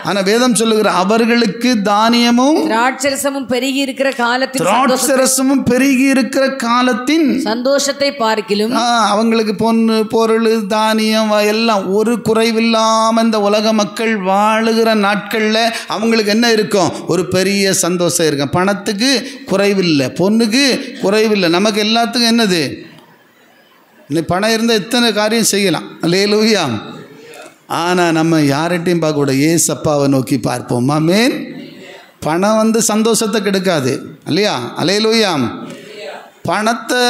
ஆனால் வேதம் சொல்லுகிற அவர்களுக்கு தானியமும் திராட்சரசமும் பெருகி இருக்கிற காலத்தின் திராட்சரசமும் பெருகி இருக்கிற காலத்தின் சந்தோஷத்தை பார்க்கிலும் அவங்களுக்கு பொண்ணு பொருள் தானியம் எல்லாம் ஒரு குறைவில்லாமல் இந்த உலக மக்கள் வாழுகிற நாட்களில் அவங்களுக்கு என்ன இருக்கும்? ஒரு பெரிய சந்தோஷம் இருக்கும். பணத்துக்கு குறைவில்லை, பொண்ணுக்கு குறைவில்லை, நமக்கு எல்லாத்துக்கும் என்னது? இன்னைக்கு பணம் இருந்தால் எத்தனை காரியம் செய்யலாம். அல்லேலூயா. ஆனால் நம்ம யார்கிட்டையும் பார்க்கக்கூடாது, ஏசப்பாவை நோக்கி பார்ப்போம். ஆமென். பணம் சந்தோஷத்தை கெடுக்காது இல்லையா? அல்லேலூயா. பணத்தை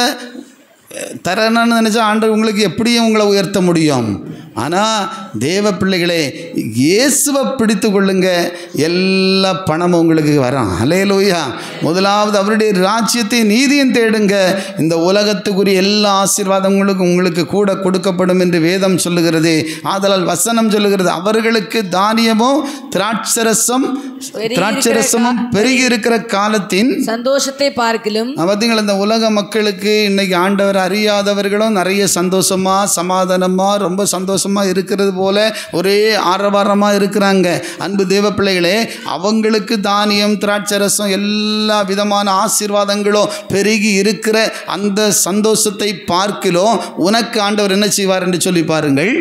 தரணும்னு நினச்சா ஆண்டவர் உங்களுக்கு எப்படியும் உங்களை உயர்த்த முடியும். ஆனால் தேவ பிள்ளைகளே, இயேசுவை பிடித்து கொள்ளுங்க, எல்லா பணமும் உங்களுக்கு வரும். அல்லேலூயா. முதலாவது அவருடைய ராஜ்யத்தை நீதியும் தேடுங்க, இந்த உலகத்துக்குரிய எல்லா ஆசீர்வாதங்களுக்கும் உங்களுக்கு கூட கொடுக்கப்படும் என்று வேதம் சொல்லுகிறது. ஆதலால் வசனம் சொல்லுகிறது, அவர்களுக்கு தானியமும் திராட்சரசமும் பெருகி இருக்கிற காலத்தின் சந்தோஷத்தை பார்க்கிலும். பார்த்தீங்களா, இந்த உலக மக்களுக்கு இன்னைக்கு ஆண்டவர் அறியாதவர்களும் நிறைய சந்தோஷமா சமாதானமா ரொம்ப சந்தோஷமாக இருக்கிறது போல ஒரே ஆரவாரமாக இருக்கிறாங்க. அன்பு தேவ பிள்ளைகளே, அவங்களுக்கு தானியம் திராட்சரசம் எல்லா விதமான ஆசீர்வாதங்களும் பெருகி இருக்கிற அந்த சந்தோஷத்தை பார்க்கிலும் உனக்கு ஆண்டவர் என்ன செய்வார் என்று சொல்லி பாருங்கள்.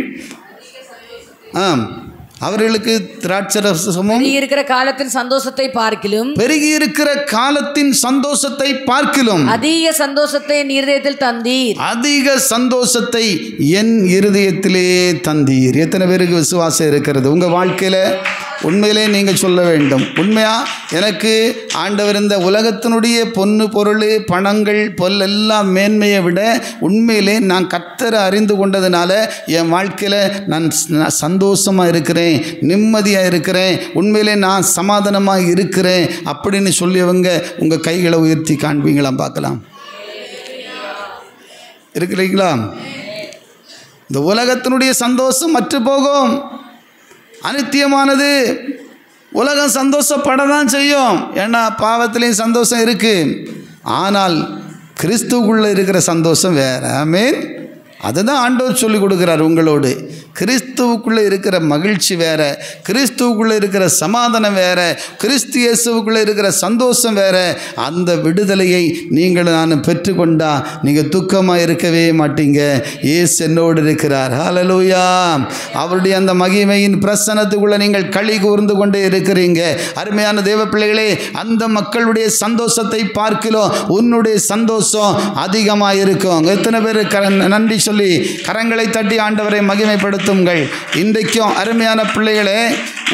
அவர்களுக்கு திராட்சரசமும் இருக்கிற காலத்தின் சந்தோஷத்தை பார்க்கிலும் பெருகி இருக்கிற காலத்தின் சந்தோஷத்தை பார்க்கிலும் அதிக சந்தோஷத்தை என் இருதயத்தில் தந்தீர். அதிக சந்தோஷத்தை என் இருதயத்திலே தந்தீர். எத்தனை பேருக்கு விசுவாசம் இருக்கிறது உங்க வாழ்க்கையில? உண்மையிலே நீங்கள் சொல்ல வேண்டும், உண்மையா எனக்கு ஆண்டவர் இந்த உலகத்தினுடைய பொண்ணு பொருள் பணங்கள் எல்லாம் மேன்மையை விட உண்மையிலே நான் கர்த்தரை அறிந்து கொண்டதுனால என் வாழ்க்கையில் நான் சந்தோஷமாக இருக்கிறேன், நிம்மதியாக இருக்கிறேன், உண்மையிலே நான் சமாதானமாக இருக்கிறேன் அப்படின்னு சொல்லியவங்க உங்கள் கைகளை உயர்த்தி காண்பீங்களா? பார்க்கலாம். இருக்கிறீங்களா? இந்த உலகத்தினுடைய சந்தோஷம் மற்ற போகும், அனித்தியமானது. உலகம் சந்தோஷப்பட தான் செய்யும், ஏன்னா பாவத்திலையும் சந்தோஷம் இருக்குது. ஆனால் கிறிஸ்துவுக்குள்ளே இருக்கிற சந்தோஷம் வேற. ஆமென். அதுதான் ஆண்டவர் சொல்லிக் கொடுக்குறார் உங்களோடு. கிறிஸ்துவுக்குள்ளே இருக்கிற மகிழ்ச்சி வேற, கிறிஸ்துவுக்குள்ளே இருக்கிற சமாதானம் வேற, கிறிஸ்து இயேசுவுக்குள்ளே இருக்கிற சந்தோஷம் வேற. அந்த விடுதலையை நீங்கள் நான் பெற்றுக்கொண்டா நீங்கள் துக்கமாக இருக்கவே மாட்டீங்க. இயேசு என்னோடு இருக்கிறார். ஹல்லேலூயா. அவருடைய அந்த மகிமையின் பிரசன்னத்துக்குள்ளே நீங்கள் களி கூர்ந்து கொண்டே இருக்கிறீங்க. அருமையான தேவ பிள்ளைகளே, அந்த மக்களுடைய சந்தோஷத்தை பார்க்கிறோம், உன்னுடைய சந்தோஷம் அதிகமாக இருக்கும். எத்தனை பேர் நன்றி சொல்லி கரங்களை தட்டி ஆண்டவரை மகிமைப்படுத்துங்கள். இன்றைக்கும் அருமையான பிள்ளைகளே,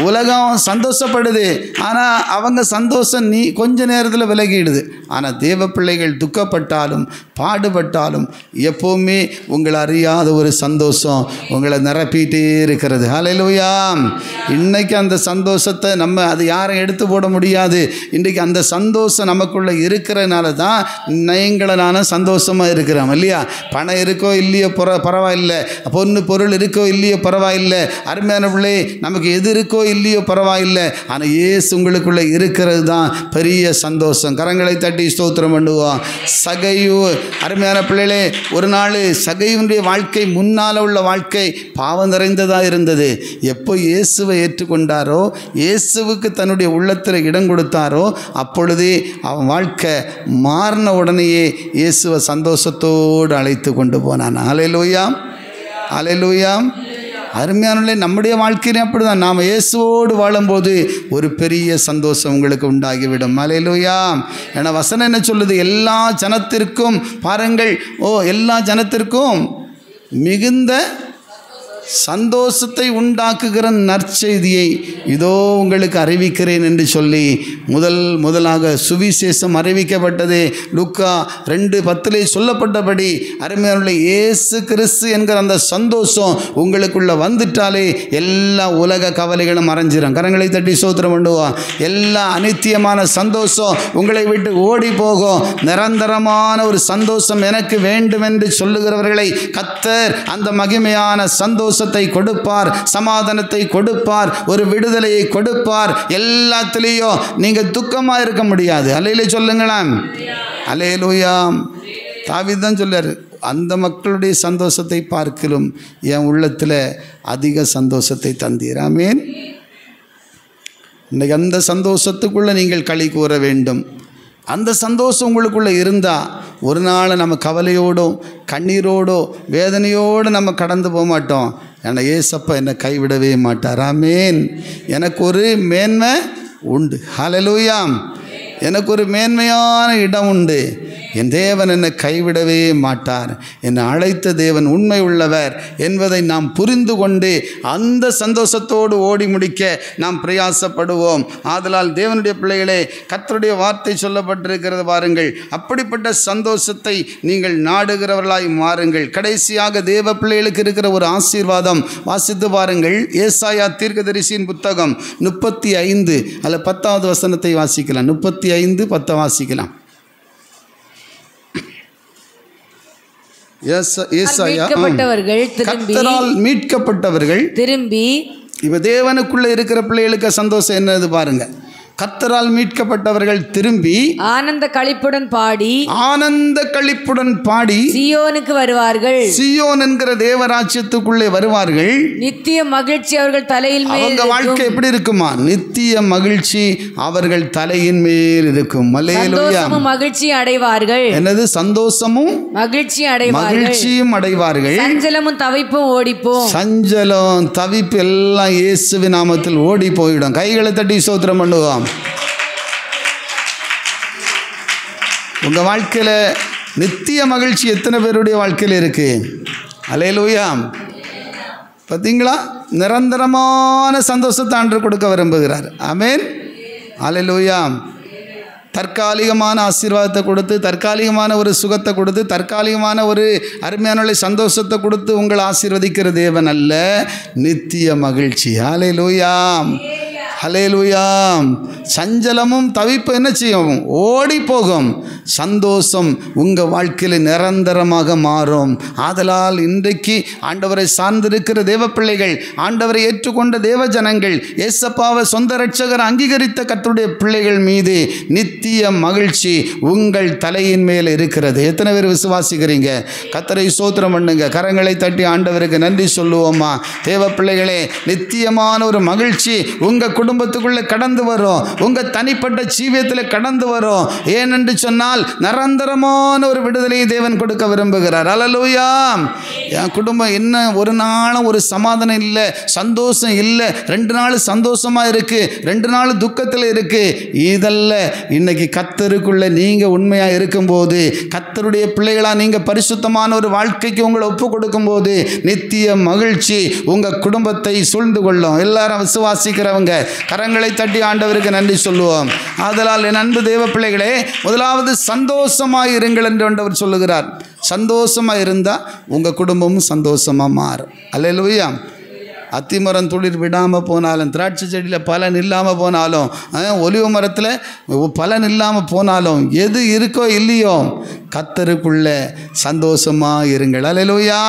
உலகம் சந்தோஷப்படுது, ஆனால் அவங்க சந்தோஷம் கொஞ்ச நேரத்தில் விலகிடுது. ஆனால் தேவ பிள்ளைகள் துக்கப்பட்டாலும் பாடுபட்டாலும் எப்போவுமே உங்களை அறியாத ஒரு சந்தோஷம் உங்களை நிரப்பிட்டே இருக்கிறது. ஹல்லேலூயா. இன்றைக்கி அந்த சந்தோஷத்தை நம்ம அது யாரும் எடுத்து போட முடியாது. இன்றைக்கி அந்த சந்தோஷம் நமக்குள்ளே இருக்கிறதுனால தான் நீங்களான சந்தோஷமாக இருக்கிறோம் இல்லையா? பணம் இருக்கோ இல்லையோ பரவாயில்லை, பொண்ணு பொருள் இருக்கோ இல்லையோ பரவாயில்லை, அருமையான பிள்ளை நமக்கு எது இருக்கோ இல்லையோ பரவாயில்லை, ஆனால் இயேசு உங்களுக்குள்ளே இருக்கிறது தான் பெரிய சந்தோஷம். கரங்களை தட்டி ஸ்தோத்திரம் பண்ணுவோம். சகையு, அருமையான பிள்ளைகளே, ஒரு நாள் சகையுடைய வாழ்க்கை முன்னால் உள்ள வாழ்க்கை பாவம் நிறைந்ததாக இருந்தது. எப்போ இயேசுவை ஏற்றுக்கொண்டாரோ, இயேசுவுக்கு தன்னுடைய உள்ளத்தில் இடம் கொடுத்தாரோ, அப்பொழுதே அவன் வாழ்க்கை மாறின உடனேயே இயேசுவை சந்தோஷத்தோடு அழைத்து கொண்டு போனான். ஹல்லேலூயா, ஹல்லேலூயா. அருமையானே, நம்முடைய வாழ்க்கையிலே அப்படிதான். நாம் இயேசுவோடு வாழும்போது ஒரு பெரிய சந்தோஷம் உங்களுக்கு உண்டாகிவிடும். ஹல்லேலூயா. ஏன்னா வசனம் என்ன சொல்லுது? எல்லா ஜனத்திற்கும் பாருங்கள், எல்லா ஜனத்திற்கும் மிகுந்த சந்தோஷத்தை உண்டாக்குகிற நற்செய்தியை இதோ உங்களுக்கு அறிவிக்கிறேன் என்று சொல்லி முதலாக சுவிசேஷம் அறிவிக்கப்பட்டது. லூக்கா 2:10 சொல்லப்பட்டபடி அருமையான இயேசு கிறிஸ்து என்கிற அந்த சந்தோஷம் உங்களுக்குள்ள வந்துட்டாலே எல்லா உலக கவலைகளும் மறைஞ்சிடும். கரங்களை தட்டி ஸ்தோத்திரம் பண்ணுவோம். எல்லா அனித்தியமான சந்தோஷம் உங்களை விட்டு ஓடி போகும். நிரந்தரமான ஒரு சந்தோஷம் எனக்கு வேண்டும் என்று சொல்லுகிறவர்களை கர்த்தர் அந்த மகிமையான சந்தோஷத்தை கொடுப்பார், சமாதானத்தை கொடுப்பார், ஒரு விடுதலையை கொடுப்பார். எல்லாத்திலையும் நீங்க துக்கமா இருக்க முடியாது. அல்லேலூயா சொல்லுங்களேன். அல்லேலூயா. தாவீது தான் சொல்றாரு, அந்த மக்களுடைய சந்தோஷத்தை பார்க்கிலும் என் உள்ளத்தில் அதிக சந்தோஷத்தை தந்தீர். ஆமென். இன்றைக்கி அந்த சந்தோஷத்துக்குள்ளே நீங்கள் களி கூற வேண்டும். அந்த சந்தோஷம் உங்களுக்குள்ளே இருந்தால் ஒரு நாள் நம்ம கவலையோடோ கண்ணீரோடோ வேதனையோடு நம்ம கடந்து போக மாட்டோம். ஏன்னா ஏசப்பா என்னை கைவிடவே மாட்டார். ஆமென். எனக்கு ஒரு மேன்மை உண்டு. ஹல்லேலூயா. எனக்கு ஒரு மேன்மையான இடம் உண்டு. என் தேவன் என்னை கைவிடவே மாட்டார். என்னை அழைத்த தேவன் உண்மை உள்ளவர் என்பதை நாம் புரிந்து கொண்டு அந்த சந்தோஷத்தோடு ஓடி முடிக்க நாம் பிரயாசப்படுவோம். ஆதலால் தேவனுடைய பிள்ளைகளே, கர்த்தருடைய வார்த்தை சொல்லப்பட்டிருக்கிறது பாருங்கள். அப்படிப்பட்ட சந்தோஷத்தை நீங்கள் நாடுகிறவர்களாய் மாறுங்கள். கடைசியாக தேவ பிள்ளைகளுக்கு இருக்கிற ஒரு ஆசீர்வாதம் வாசித்து பாருங்கள். ஏசாயா தீர்க்கதரிசியின் புத்தகம் 35 அல்ல 10வது வசனத்தை வாசிக்கலாம். 35:10 வாசிக்கலாம். கர்த்தரால் மீட்கப்பட்டவர்கள் திரும்பி, இப்ப தேவனுக்குள்ள இருக்கிற பிள்ளைகளுக்கு சந்தோஷம் என்னது பாருங்க. கர்த்தரால் மீட்கப்பட்டவர்கள் திரும்பி ஆனந்த களிப்புடன் பாடி சீயோனுக்கு வருவார்கள். சீயோன் என்கிற தேவராஜ்யத்துக்குள்ளே வருவார்கள். நித்திய மகிழ்ச்சி அவர்கள் தலையில் மேல். அவங்க வாழ்க்கை எப்படி இருக்குமா? நித்திய மகிழ்ச்சி அவர்கள் தலையின் மேல் இருக்கும். அல்லேலூயா. மகிழ்ச்சி அடைவார்கள். என்னது? சந்தோஷமும் மகிழ்ச்சியும் அடைவார்கள். சஞ்சலமும் தவிப்பும் ஓடிப்போம். சஞ்சலம் தவிப்பு எல்லாம் இயேசுவின் நாமத்தில் ஓடி போயிடும். கைகளை தட்டி ஸ்தோத்திரம் பண்ணுவோம். உங்கள் வாழ்க்கையில் நித்திய மகிழ்ச்சி எத்தனை பேருடைய வாழ்க்கையில் இருக்குது? அல்லேலூயா. பார்த்தீங்களா? நிரந்தரமான சந்தோஷத்தை ஆண்டவர் கொடுக்க விரும்புகிறார். ஆமென். அல்லேலூயா. தற்காலிகமான ஆசீர்வாதத்தை கொடுத்து, தற்காலிகமான ஒரு சுகத்தை கொடுத்து, தற்காலிகமான ஒரு அருமையான சந்தோஷத்தை கொடுத்து உங்களை ஆசீர்வதிக்கிற தேவன் அல்ல. நித்திய மகிழ்ச்சி. அல்லேலூயா. ஹல்லேலூயா. சஞ்சலமும் தவிப்பு என்ன செய்யும்? ஓடி போகும். சந்தோஷம் உங்கள் வாழ்க்கையில் நிரந்தரமாக மாறும். ஆதலால் இன்றைக்கு ஆண்டவரை சார்ந்திருக்கிற தேவ பிள்ளைகள், ஆண்டவரை ஏற்றுக்கொண்ட தேவ ஜனங்கள், ஏசப்பாவை சொந்த இரட்சகர் அங்கீகரித்த கர்த்தருடைய பிள்ளைகள் மீது நித்திய மகிழ்ச்சி உங்கள் தலையின் மேல் இருக்கிறது. எத்தனை பேர் விசுவாசிக்கிறீங்க? கர்த்தரை ஸ்தோத்திரம் பண்ணுங்க. கரங்களை தட்டி ஆண்டவருக்கு நன்றி சொல்லுவோமா? தேவ பிள்ளைகளே, நித்தியமான ஒரு மகிழ்ச்சி உங்கள் குடும்பத்துக்குள்ளே கடந்து வரும். உங்கள் தனிப்பட்ட ஜீவியத்தில் கடந்து வரும். ஏனென்று சொன்னால் நிரந்தரமான ஒரு விடுதலையை தேவன் கொடுக்க விரும்புகிறார். அல்லேலூயா. என் குடும்பம் என்ன ஒரு நாளும் ஒரு சமாதானம் இல்லை, சந்தோஷம் இல்லை, 2 நாள் சந்தோஷமாக இருக்குது, 2 நாள் துக்கத்தில் இருக்குது. இதல்ல. இன்னைக்கு கர்த்தருக்குள்ளே நீங்கள் உண்மையாக இருக்கும்போது, கர்த்தருடைய பிள்ளைகளாக நீங்கள் பரிசுத்தமான ஒரு வாழ்க்கைக்கு உங்களை ஒப்பு கொடுக்கும்போது நித்திய மகிழ்ச்சி உங்கள் குடும்பத்தை சூழ்ந்து கொள்ளும். எல்லாரும் விசுவாசிக்கிறவங்க கரங்களை தட்டி ஆண்டவருக்கு நன்றி சொல்லுவோம். ஆதலால் என் அன்பு தேவ பிள்ளைகளே, முதலாவது சந்தோஷமாக இருங்கள் என்று ஆண்டவர் சொல்லுகிறார். சந்தோஷமாக இருந்தால் உங்கள் குடும்பமும் சந்தோஷமாக மாறும். அல்லேலூயா. அத்திமரம் துளிர் விடாமல் போனாலும், திராட்சை செடியில் பலன் இல்லாமல் போனாலும், ஒலிவ மரத்தில் பலன் இல்லாமல் போனாலும், எது இருக்கோ இல்லையோ கர்த்தருக்குள்ள சந்தோஷமாக இருங்கள். அல்லேலூயா.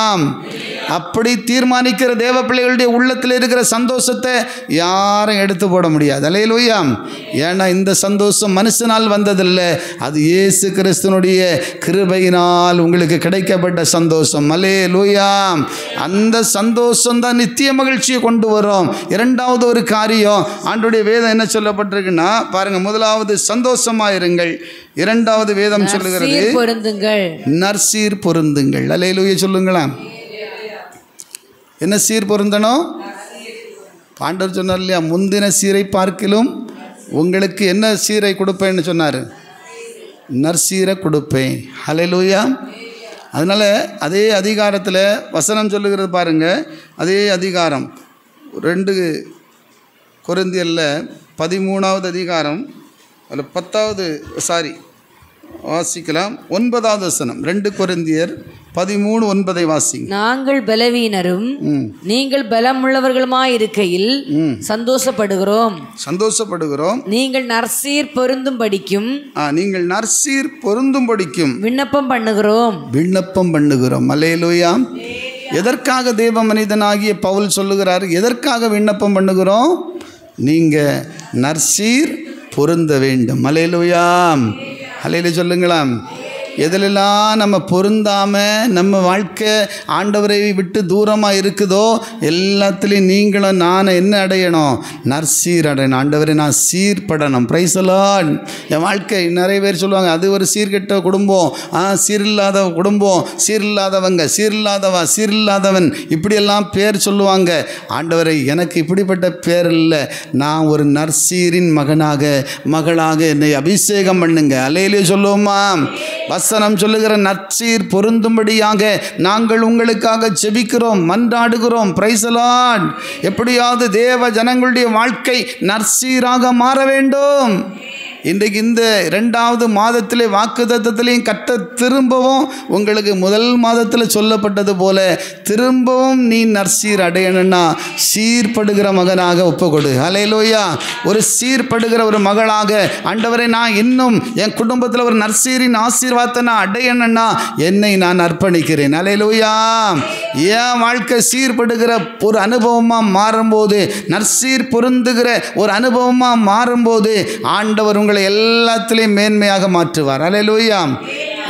அப்படி தீர்மானிக்கிற தேவ பிள்ளைகளுடைய உள்ளத்தில் இருக்கிற சந்தோஷத்தை யாரும் எடுத்து போட முடியாது. அல்லேலூயா. ஏன்னா இந்த சந்தோஷம் மனுஷனால் வந்ததில்லை, அது இயேசு கிறிஸ்துனுடைய கிருபையினால் உங்களுக்கு கிடைக்கப்பட்ட சந்தோஷம். அல்லேலூயா. அந்த சந்தோஷம் தான் நித்திய மகிழ்ச்சியை கொண்டு வரும். இரண்டாவது ஒரு காரியம் ஆண்டவருடைய வேதம் என்ன சொல்லப்பட்டிருக்குன்னா பாருங்க. முதலாவது சந்தோஷமாக இருங்கள். இரண்டாவது வேதம் சொல்லுகிறது நற்சீர் பொருந்துங்கள். அல்லேலூயா சொல்லுங்களா. என்ன சீர் பொருந்தணும்? ஆண்டவர் சொன்னார் இல்லையா, முந்தின சீரை பார்க்கிலும் உங்களுக்கு என்ன சீரை கொடுப்பேன்னு சொன்னார்? நற்சீரை கொடுப்பேன். அல்லேலூயா. அதனால் அதே அதிகாரத்தில் வசனம் சொல்லுகிறது பாருங்கள். அதே அதிகாரம் 2 கொரிந்தியரில் 13வது அதிகாரம் அதில் 10வது வாசிக்கலாம். 9வது வசனம். 2 கொரிந்தியர் 13:9 வாசிங்க. நாங்கள் பலவீனரும் நீங்கள் பலமுள்ளவர்களுமாய் இருக்கையில் சந்தோஷப்படுகிறோம். நீங்கள் நற்சீர் பொருந்தும்படிக்கும் விண்ணப்பம் பண்ணுகிறோம். அல்லேலூயா. எதற்காக தேவ மனிதனாகிய பவுல் சொல்லுகிறார்? எதற்காக விண்ணப்பம் பண்ணுகிறோம்? நீங்கள் நற்சீர் பொருந்த வேண்டும். அல்லேலூயா. அல்லேலூயா சொல்லுங்களா. எதிலெல்லாம் நம்ம பொருந்தாமல் நம்ம வாழ்க்கை ஆண்டவரை விட்டு தூரமாக இருக்குதோ எல்லாத்துலேயும் நீங்களும் நான் என்ன அடையணும்? நற்சீர் அடையணும். ஆண்டவரை நான் சீர்படணும். Price the Lord. என் வாழ்க்கை நிறைய பேர் சொல்லுவாங்க, அது ஒரு சீர்கெட்ட குடும்பம், சீரில்லாத குடும்பம், சீரில்லாதவங்க, சீரில்லாதவா, சீரில்லாதவன், இப்படியெல்லாம் பேர் சொல்லுவாங்க. ஆண்டவரை எனக்கு இப்படிப்பட்ட பேர் இல்லை. நான் ஒரு நற்சீரின் மகளாக என்னை அபிஷேகம் பண்ணுங்க. அல்லேலூயா சொல்லுவோமா? வசனம் சொல்லுகிற நற்சீர் பொருந்தும்படியாக நாங்கள் உங்களுக்காக ஜெபிக்கிறோம், மன்றாடுகிறோம். Price the Lord. எப்படியாவது தேவ ஜனங்களுடைய வாழ்க்கை நற்சீராக மாற வேண்டும். இன்றைக்கு இந்த 2வது மாதத்திலே வாக்குத்தத்தத்திலையும் திரும்பவும் உங்களுக்கு முதல் மாதத்தில் சொல்லப்பட்டது போல திரும்பவும் நீ நற்சீர் அடையணும்னா சீர்படுகிற மகனாக ஒப்புக்கொடு. ஹல்லேலூயா. ஒரு சீர்படுகிற ஒரு மகளாக, ஆண்டவரை நான் இன்னும் என் குடும்பத்தில் ஒரு நற்சீரின் ஆசீர்வாதத்தை நான் அடையணும்னா என்னை நான் அர்ப்பணிக்கிறேன். ஹல்லேலூயா. என் வாழ்க்கை சீர்படுகிற ஒரு அனுபவமாக மாறும்போது, நற்சீர் பொருந்துகிற ஒரு அனுபவமாக மாறும்போது ஆண்டவர் உங்களை எல்லாத்திலையும் மேன்மையாக மாற்றுவார். அல்லேலூயா.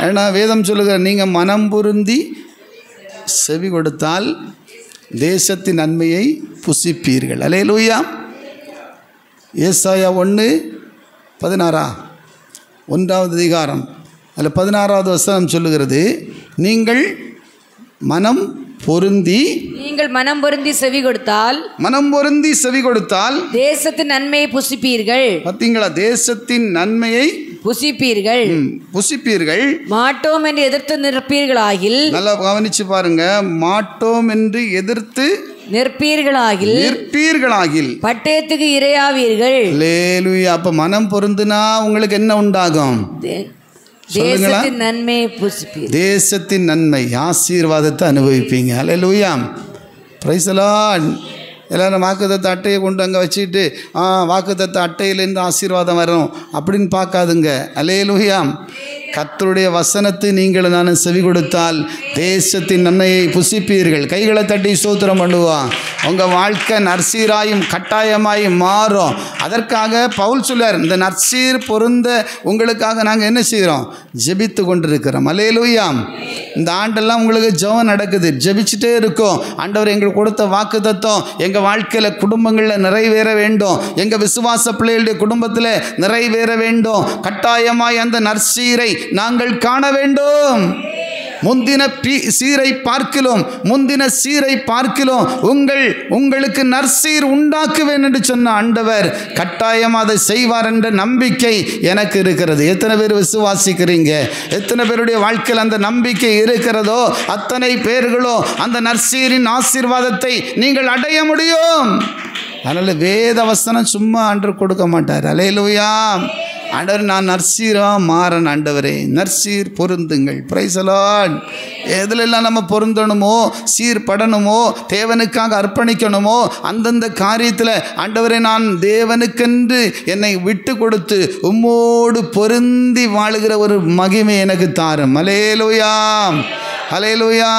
ஏன்னா வேதம் சொல்லுகிற நீங்கள் மனம் பொருந்தி செவி கொடுத்தால் தேசத்தின் நன்மையை புசிப்பீர்கள். அல்லேலூயா. ஏசாயா 1:16 1வது அதிகாரம் அதில் 16வது வசனம் சொல்லுகிறது, நீங்கள் மனம் பொருந்தி செவி கொடுத்தால் தேசத்தின் நன்மையை புசிப்பீர்கள். பார்த்தீங்களா? தேசத்தின் நன்மையை புசிப்பீர்கள். மாட்டோம் என்று எதிர்த்து நிற்பீர்களாகில், நல்லா கவனிச்சு பாருங்க, மாட்டோம் என்று எதிர்த்து நிற்பீர்களாகில் பட்டயத்துக்கு இரையாவீர்கள். அல்லேலூயா. அப்ப மனம் பொருந்துனா உங்களுக்கு என்ன உண்டாகும்? தேசத்தின் நன்மை, ஆசீர்வாதத்தை அனுபவிப்பீங்க. அல்லேலூயா. Praise the Lord. எல்லோரும் வாக்குத்தத்த அட்டையை கொண்டு அங்கே வச்சுக்கிட்டு வாக்குத்தத்த அட்டையிலேருந்து ஆசீர்வாதம் வரும் அப்படின்னு பார்க்காதுங்க. அல்லேலூயா. கர்த்தருடைய வசனத்தை நீங்கள் நான் செவி கொடுத்தால் தேசத்தின் நன்மையை புசிப்பீர்கள். கைகளை தட்டி ஸ்தோத்திரம் பண்ணுவான். உங்கள் வாழ்க்கை நற்சீராயும் கட்டாயமாயும் மாறும். அதற்காக பவுல் சொல்லார், இந்த நற்சீர் பொருந்த உங்களுக்காக நாங்கள் என்ன செய்கிறோம்? ஜெபித்து கொண்டிருக்கிறோம். அல்லேலூயா. இந்த ஆண்டெல்லாம் உங்களுக்கு ஜெபம் நடக்குது, ஜெபிச்சுட்டே இருக்கோம். ஆண்டவர் எங்களுக்கு கொடுத்த வாக்கு தத்தம் எங்கள் வாழ்க்கையில் குடும்பங்களில் நிறைவேற வேண்டும், எங்கள் விசுவாச பிள்ளைகளுடைய குடும்பத்தில் நிறைவேற வேண்டும். கட்டாயமாய் அந்த நற்சீரை நாங்கள் காண வேண்டும். முந்தின சீரை பார்க்கிலும் உங்களுக்கு நற்சீர் உண்டாக்குவேன் என்று சொன்ன ஆண்டவர் கட்டாயம் அதை செய்வார் என்ற நம்பிக்கை எனக்கு இருக்கிறது. எத்தனை பேர் விசுவாசிக்கிறீங்க? எத்தனை பேருடைய வாழ்க்கையில் அந்த நம்பிக்கை இருக்கிறதோ அத்தனை பேர்களோ அந்த நற்சீரின் ஆசீர்வாதத்தை நீங்கள் அடைய முடியும். அதனால் வேத வசனம் சும்மா ஆண்டவர் கொடுக்க மாட்டார். அல்லேலூயா. ஆண்டவர் நான் நற்சீராக மாறன். ஆண்டவரே நற்சீர் பொருந்துங்கள். Price the Lord. எதுலெல்லாம் நம்ம பொருந்தணுமோ, சீர்படணுமோ, தேவனுக்காக அர்ப்பணிக்கணுமோ அந்தந்த காரியத்தில் ஆண்டவரே நான் தேவனுக்கென்று என்னை விட்டு கொடுத்து உம்மோடு பொருந்தி வாழுகிற ஒரு மகிமை எனக்கு தாரும். அல்லேலூயா. அல்லேலூயா.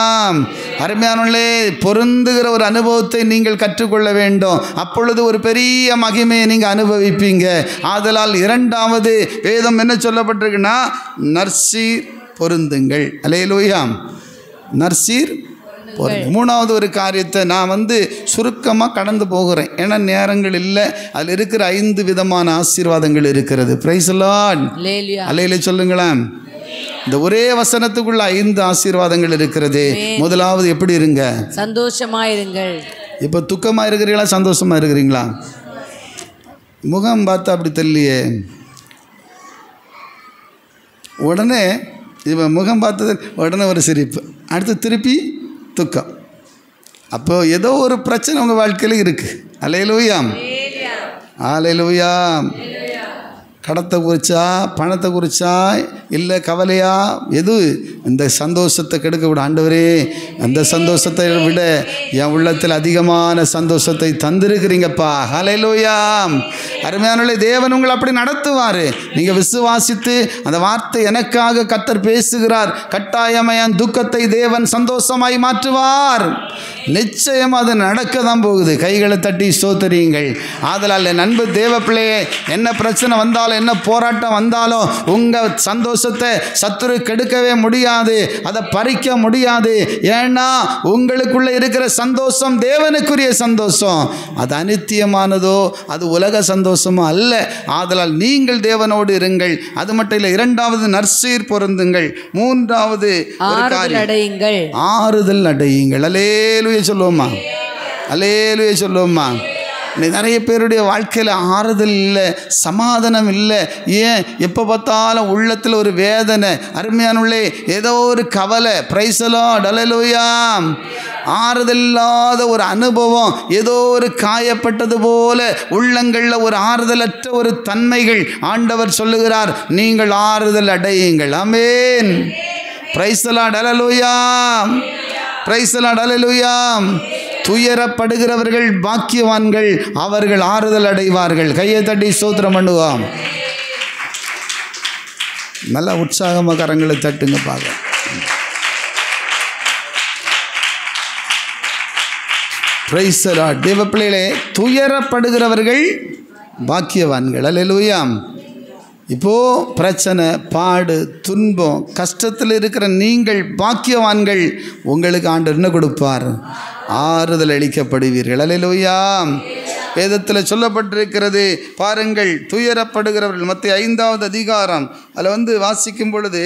அருமையானவர்களே, பொருந்துகிற ஒரு அனுபவத்தை நீங்கள் கற்றுக்கொள்ள வேண்டும். அப்பொழுது ஒரு பெரிய மகிமையை நீங்கள் அனுபவிப்பீங்க. ஆதலால் 2வது வேதம் என்ன சொல்லப்பட்டிருக்குன்னா, நற்சீர் பொருந்துங்கள். அல்லேலூயா. நற்சீர் பொருந்துங்க. 3வது ஒரு காரியத்தை நான் சுருக்கமாக கடந்து போகிறேன், ஏன்னா நேரங்கள் இல்லை. அதில் இருக்கிற 5 விதமான ஆசீர்வாதங்கள் இருக்கிறது. Price the Lord. அல்லேலூயா சொல்லுங்களேன். இந்த ஒரே வசனத்துக்குள்ள 5 ஆசீர்வாதங்கள் இருக்கிறது. முதலாவது எப்படி இருங்க? சந்தோஷமா இருங்கள். இப்போ துக்கமாக இருக்கிறீங்களா, சந்தோஷமாக இருக்கிறீங்களா? முகம் பார்த்தா அப்படி தெரியலையே. உடனே இப்போ முகம் பார்த்தது உடனே ஒரு சிரிப்பு, அடுத்து திருப்பி துக்கம். அப்போ ஏதோ ஒரு பிரச்சனை உங்கள் வாழ்க்கையில் இருக்குது. அல்லேலூயா. அல்லேலூயா. கடத்தை குறிச்சா, பணத்தை குறிச்சா, இல்லை கவலையா, எது இந்த சந்தோஷத்தை கெடுக்க விட ஆண்டவரே, அந்த சந்தோஷத்தை விட என் உள்ளத்தில் அதிகமான சந்தோஷத்தை தந்திருக்கிறீங்கப்பா. ஹல்லேலூயா. அருமையானவர்களே, தேவன் உங்களை அப்படி நடத்துவார். நீங்கள் விசுவாசித்து அந்த வார்த்தை எனக்காக கர்த்தர் பேசுகிறார், கட்டாயமாய் என் துக்கத்தை தேவன் சந்தோஷமாய் மாற்றுவார். நிச்சயம் அது நடக்க தான் போகுது. கைகளை தட்டி ஸ்தோத்திரியுங்கள். ஆதலால் என் அன்பு தேவ பிள்ளையே, என்ன பிரச்சனை வந்தாலும் என்ன போராட்டம் வந்தாலும் உங்கள் சந்தோஷத்தை சத்துரு கெடுக்கவே முடியாது, அதை பறிக்க முடியாது. ஏன்னா உங்களுக்குள்ளே இருக்கிற சந்தோஷம் தேவனுக்குரிய சந்தோஷம். அது அநித்தியமானதோ, அது உலக சந்தோஷமோ அல்ல. ஆதலால் நீங்கள் தேவனோடு இருங்கள். அது மட்டும் இல்லை, இரண்டாவது நற்சீர் பொருந்துங்கள். மூன்றாவது ஆறுதல் அடையுங்கள். அல்லேலூயா சொல்லுவோமா? அல்லேலூயா சொல்லுவோமா? நிறைய பேருடைய வாழ்க்கையில் ஆறுதல் இல்லை, சமாதானம் இல்லை. ஏன் எப்போ பார்த்தாலும் உள்ளத்தில் ஒரு வேதனை, அருமையானுள்ளே ஏதோ ஒரு கவலை. பிரைஸ் தி லார்ட், அல்லேலூயா. ஆறுதல் இல்லாத ஒரு அனுபவம், ஏதோ ஒரு காயப்பட்டது போல உள்ளங்களில் ஒரு ஆறுதலற்ற ஒரு தன்மைகள். ஆண்டவர் சொல்லுகிறார், நீங்கள் ஆறுதல் அடையுங்கள். ஆமென். பிரைஸ் தி லார்ட், அல்லேலூயா. பிரைஸ் தி லார்ட், அல்லேலூயா. துயரப்படுகிறவர்கள் பாக்கியவான்கள், அவர்கள் ஆறுதல் அடைவார்கள். கையை தட்டி ஸ்தோத்திரம் பண்ணுவோம். நல்ல உற்சாகமாக கரங்களை தட்டுங்க பார்க்க. Price the Lord. தேவ பிள்ளைகளே, துயரப்படுகிறவர்கள் பாக்கியவான்கள். அல்லேலூயா. இப்போது பிரச்சனை, பாடு, துன்பம், கஷ்டத்தில் இருக்கிற நீங்கள் பாக்கியவான்கள். உங்களுக்கு ஆண்டவர் என்ன கொடுப்பார்? ஆறுதல் அளிக்கப்படுவீர்கள். அல்லேலூயா. வேதத்தில் சொல்லப்பட்டிருக்கிறது பாருங்கள், துயரப்படுகிறவர்கள். மத்திய 5வது அதிகாரம் அதில் வாசிக்கும் பொழுது,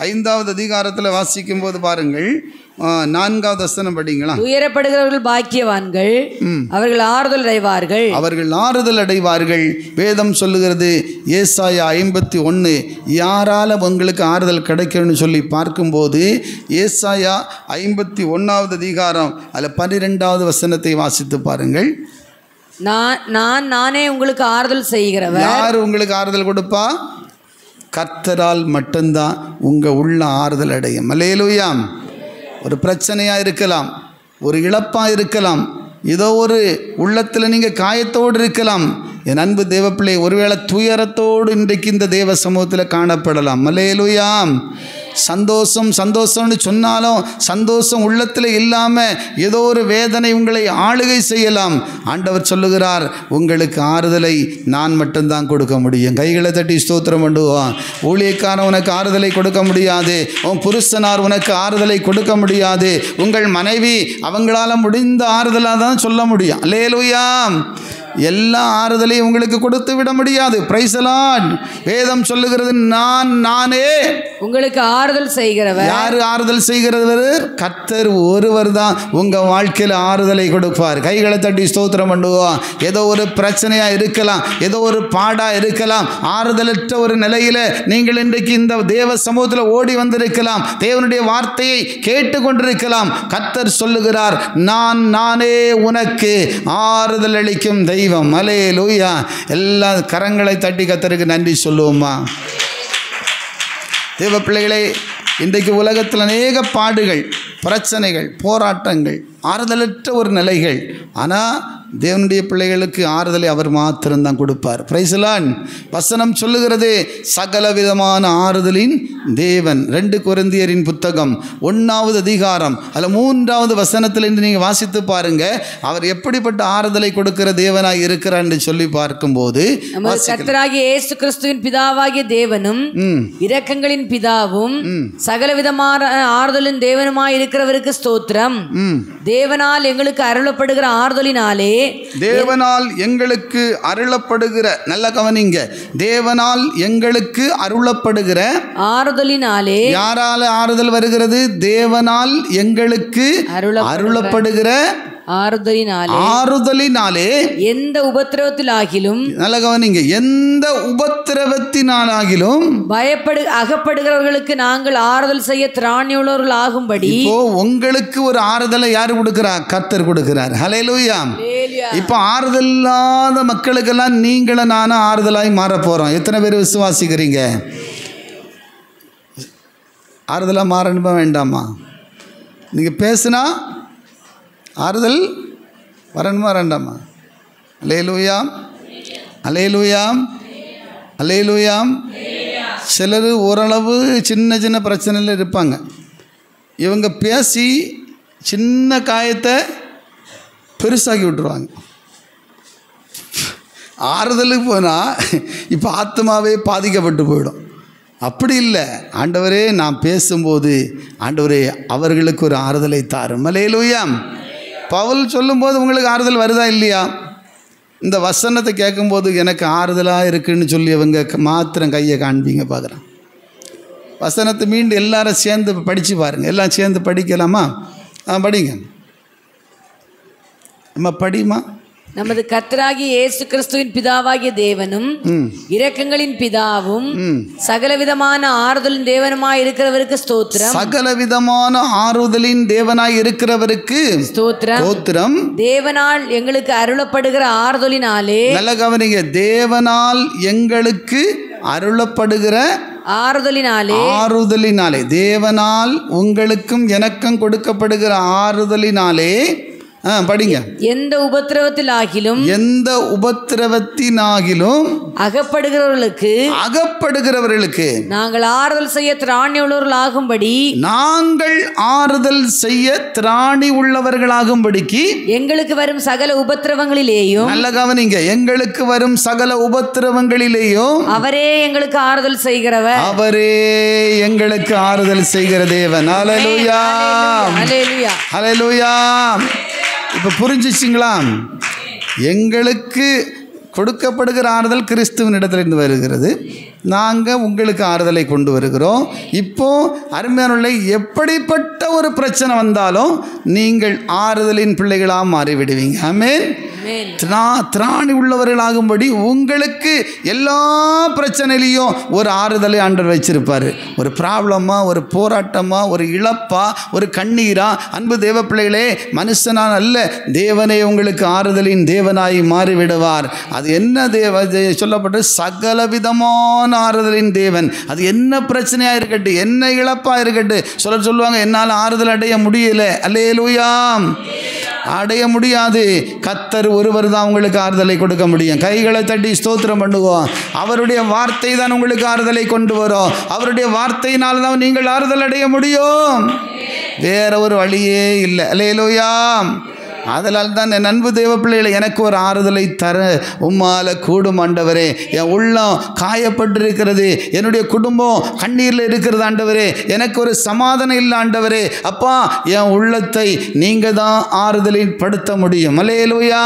5வது அதிகாரத்தில் வாசிக்கும் போது பாருங்கள், 4வது வசனம் படிங்களா? துயரப்படுகிறவர்கள் பாக்கியவான்கள், அவர்கள் ஆறுதல் அடைவார்கள். அவர்கள் ஆறுதல் அடைவார்கள். வேதம் சொல்லுகிறது, ஏசாயா 51, யாரால உங்களுக்கு ஆறுதல் கிடைக்கும்னு சொல்லி பார்க்கும்போது, ஏசாயா 51வது அதிகாரம் அதில் 12வது வசனத்தை வாசித்து பாருங்கள். நானே உங்களுக்கு ஆறுதல் செய்கிறவர். யார் உங்களுக்கு ஆறுதல் கொடுப்பா? கர்த்தரால் மட்டும்தான் உங்கள் உள்ள ஆறுதல் அடையும். அல்லேலூயா. ஒரு பிரச்சனையாக இருக்கலாம், ஒரு இழப்பாக இருக்கலாம், ஏதோ ஒரு உள்ளத்தில் நீங்கள் காயத்தோடு இருக்கலாம். என் அன்பு தேவப்பிள்ளை, ஒருவேளை துயரத்தோடு இன்றைக்கு இந்த தேவ சமூகத்தில் காணப்படலாம். அல்லேலூயா. சந்தோஷம் சந்தோஷம்னு சொன்னாலும் சந்தோஷம் உள்ளத்தில் இல்லாமல் ஏதோ ஒரு வேதனை உங்களை ஆளுகை செய்யலாம். ஆண்டவர் சொல்லுகிறார், உங்களுக்கு ஆறுதலை நான் மட்டும்தான் கொடுக்க முடியும். கைகளை தட்டி ஸ்தோத்திரம் பண்ணுவான். ஊழியக்காரன் உனக்கு ஆறுதலை கொடுக்க முடியாது. உன் புருஷனார் உனக்கு ஆறுதலை கொடுக்க முடியாது. உங்கள் மனைவி அவங்களால முடிந்த ஆறுதலாக தான் சொல்ல முடியும். அல்லேலூயா. எல்லா ஆறுதலையும் உங்களுக்கு கொடுத்து விட முடியாது. Price the Lord. வேதம் சொல்லுகிறது, நானே உங்களுக்கு ஆறுதல் செய்கிறவர். யார் ஆறுதல் செய்கிறவர்? கர்த்தர் ஒருவர் தான் உங்கள் வாழ்க்கையில் ஆறுதலை கொடுப்பார். கைகளை தட்டி ஸ்தோத்திரம் பண்ணுவோம். ஏதோ ஒரு பிரச்சனையாக இருக்கலாம், ஏதோ ஒரு பாடாக இருக்கலாம், ஆறுதலற்ற ஒரு நிலையில் நீங்கள் இன்றைக்கு இந்த தேவ சமூகத்தில் ஓடி வந்திருக்கலாம், தேவனுடைய வார்த்தையை கேட்டு கொண்டிருக்கலாம். கர்த்தர் சொல்லுகிறார், நானே உனக்கு ஆறுதல் அளிக்கும் தெய்வம். அல்லேலூயா. எல்லா கரங்களை தட்டி கர்த்தருக்கு நன்றி சொல்லுவோமா? தேவ பிள்ளைகளே, இன்றைக்கு உலகத்தில் அநேக பாடுகள், பிரச்சனைகள், போராட்டங்கள், ஆறுதலற்ற ஒரு நிலைகள். ஆனால் தேவனுடைய பிள்ளைகளுக்கு ஆறுதலை அவர் மாத்திரம்தான் கொடுப்பார். Price the Lord. வசனம் சொல்லுகிறது, சகல விதமான ஆறுதலின் தேவன். 2 கொரிந்தியரின் புத்தகம் 1வது அதிகாரம் அதில் 3வது வசனத்தில் இருந்து நீங்கள் வாசித்து பாருங்க, அவர் எப்படிப்பட்ட ஆறுதலை கொடுக்கிற தேவனாய் இருக்கிறார் என்று சொல்லி பார்க்கும்போது, கர்த்தராகிய இயேசு கிறிஸ்துவின் பிதாவாகிய தேவனும் இரக்கங்களின் பிதாவும் சகல விதமான ஆறுதலின் தேவனுமாய் இருக்கிறவருக்கு ஸ்தோத்திரம். தேவனால் எங்களுக்கு அருளப்படுகிற ஆறுதலினாலே, தேவனால் எங்களுக்கு அருளப்படுகிற, நல்ல கவனிங்க, தேவனால் எங்களுக்கு அருளப்படுகிற ஆறுதலினாலே. யாரால ஆறுதல் வருகிறது? தேவனால் எங்களுக்கு அருளப்படுகிற ஆறுதலினாலே எந்த உபத்திரவத்திலாகிலும், நல்ல கவனிங்க, எந்த உபத்திரவத்தினாலாகிலும் அகப்படுகிறவர்களுக்கு நாங்கள் ஆறுதல் செய்ய திராணியுள்ளவர்கள் ஆகும்படி. இப்போ உங்களுக்கு ஒரு ஆறுதலை யார் கொடுக்கிறார்? கர்த்தர் கொடுக்கிறார். ஹல்லேலூயா. இப்போ ஆறுதல் இல்லாத மக்களுக்கெல்லாம் நீங்களும் நானும் ஆறுதலாய் மாற போறோம். எத்தனை பேர் விசுவாசிக்கிறீங்க? ஆறுதலாக மாறணுமா வேண்டாமா? நீங்கள் பேசுனா ஆறுதல் வரணுமா வேண்டாமா? அல்லேலூயா. அல்லேலூயா. அல்லேலூயா. சிலர் ஓரளவு சின்ன சின்ன பிரச்சனையில் இருப்பாங்க. இவங்க பேசி சின்ன காயத்தை பெருசாக்கி விட்டுருவாங்க. ஆறுதலுக்கு போனால் இப்போ ஆத்மாவே பாதிக்கப்பட்டு போயிடும். அப்படி இல்லை. ஆண்டவரே, நான் பேசும்போது ஆண்டவரே அவர்களுக்கு ஒரு ஆறுதலை தாரும். அல்லேலூயா. பவுல் சொல்லும்போது உங்களுக்கு ஆறுதல் வருதா இல்லையா? இந்த வசனத்தை கேட்கும்போது எனக்கு ஆறுதலாக இருக்குன்னு சொல்லி அவங்க மாத்திரம் கையை காண்பீங்க பார்க்குறேன். வசனத்தை மீண்டும் எல்லாரும் சேர்ந்து படித்து பாருங்கள். எல்லாம் சேர்ந்து படிக்கலாமா? படிங்க அம்மா, படிமா. நமது கர்த்தராகிய இயேசு கிறிஸ்துவின் பிதாவாகிய தேவனும் இரக்கங்களின் பிதாவும் சகலவிதமான ஆறுதலின் தேவனுமாய் இருக்கிறவருக்கு ஸ்தோத்திரம். சகலவிதமான ஆறுதலின் தேவனாய் இருக்கிறவருக்கு ஸ்தோத்திரம். தேவனால் எங்களுக்கு அருளப்படுகிற ஆறுதலினாலே, நல்ல கவனிங்க, தேவனால் எங்களுக்கு அருளப்படுகிற ஆறுதலினாலே, தேவனால் உங்களுக்கும் எனக்கும் கொடுக்கப்படுகிற ஆறுதலினாலே, படிங்க. எந்த உபத்திரவத்திலாகிலும் அகப்படுகிறவர்களுக்கு நாங்கள் ஆறுதல் செய்ய திராணி உள்ளவர்களாகும்படிக்கு எங்களுக்கு வரும் சகல உபத்திரவங்களிலேயும், நல்ல கவனிங்க, எங்களுக்கு வரும் சகல உபத்திரவங்களிலேயும் அவரே எங்களுக்கு ஆறுதல் செய்கிறவர், அவரே எங்களுக்கு ஆறுதல் செய்கிற தேவன். ஹல்லேலூயா, ஹல்லேலூயா, ஹல்லேலூயா. இப்போ புரிஞ்சிச்சிங்களா? எங்களுக்கு கொடுக்கப்படுகிற ஆறுதல் கிறிஸ்துவின் இடத்திலிருந்து வருகிறது. நாங்கள் உங்களுக்கு ஆறுதலை கொண்டு வருகிறோம். இப்போது அருமையானவர்களே, எப்படிப்பட்ட ஒரு பிரச்சனை வந்தாலும் நீங்கள் ஆறுதலின் பிள்ளைகளாக மாறிவிடுவீங்க. ஆமென். திராணி உள்ளவர்களாகும்படி உங்களுக்கு எல்லா பிரச்சனையிலையும் ஒரு ஆறுதலை ஆண்டவர் வச்சிருப்பார். ஒரு ப்ராப்ளமா, ஒரு போராட்டமா, ஒரு இழப்பா, ஒரு கண்ணீரா, அன்பு தேவ பிள்ளைகளே, மனுஷனால் அல்ல, தேவனே உங்களுக்கு ஆறுதலின் தேவனாய் மாறிவிடுவார். அது என்ன சொல்லப்பட்டு சகலவிதமான ஆறுதலின் தேவன். அது என்ன பிரச்சனையாக இருக்கட்டும், என்ன இழப்பாக இருக்கட்டும், சொல்லுவாங்க என்னால் ஆறுதல் அடைய முடியல. அல்லேலூயா. அடைய முடியாது. கர்த்தர் ஒருவர் தான் உங்களுக்கு ஆறுதலை கொடுக்க முடியும். கைகளை தட்டி ஸ்தோத்திரம் பண்ணுவோம். அவருடைய வார்த்தை தான் உங்களுக்கு ஆறுதலை கொண்டு வரும். அவருடைய வார்த்தையினால் தான் நீங்கள் ஆறுதல் அடைய முடியும். வேற ஒரு வழியே இல்லை. அல்லேலூயா. அதனால் தான் என் அன்பு தேவ பிள்ளைகளை, எனக்கு ஒரு ஆறுதலை தர உம்மால கூடும் ஆண்டவரே. என் உள்ளம் காயப்பட்டிருக்கிறது, என்னுடைய குடும்பம் கண்ணீரில் இருக்கிறது ஆண்டவரே, எனக்கு ஒரு சமாதானம் இல்லை ஆண்டவரே. அப்பா, என் உள்ளத்தை நீங்கள் தான் ஆறுதலில் படுத்த முடியும். அல்லேலூயா.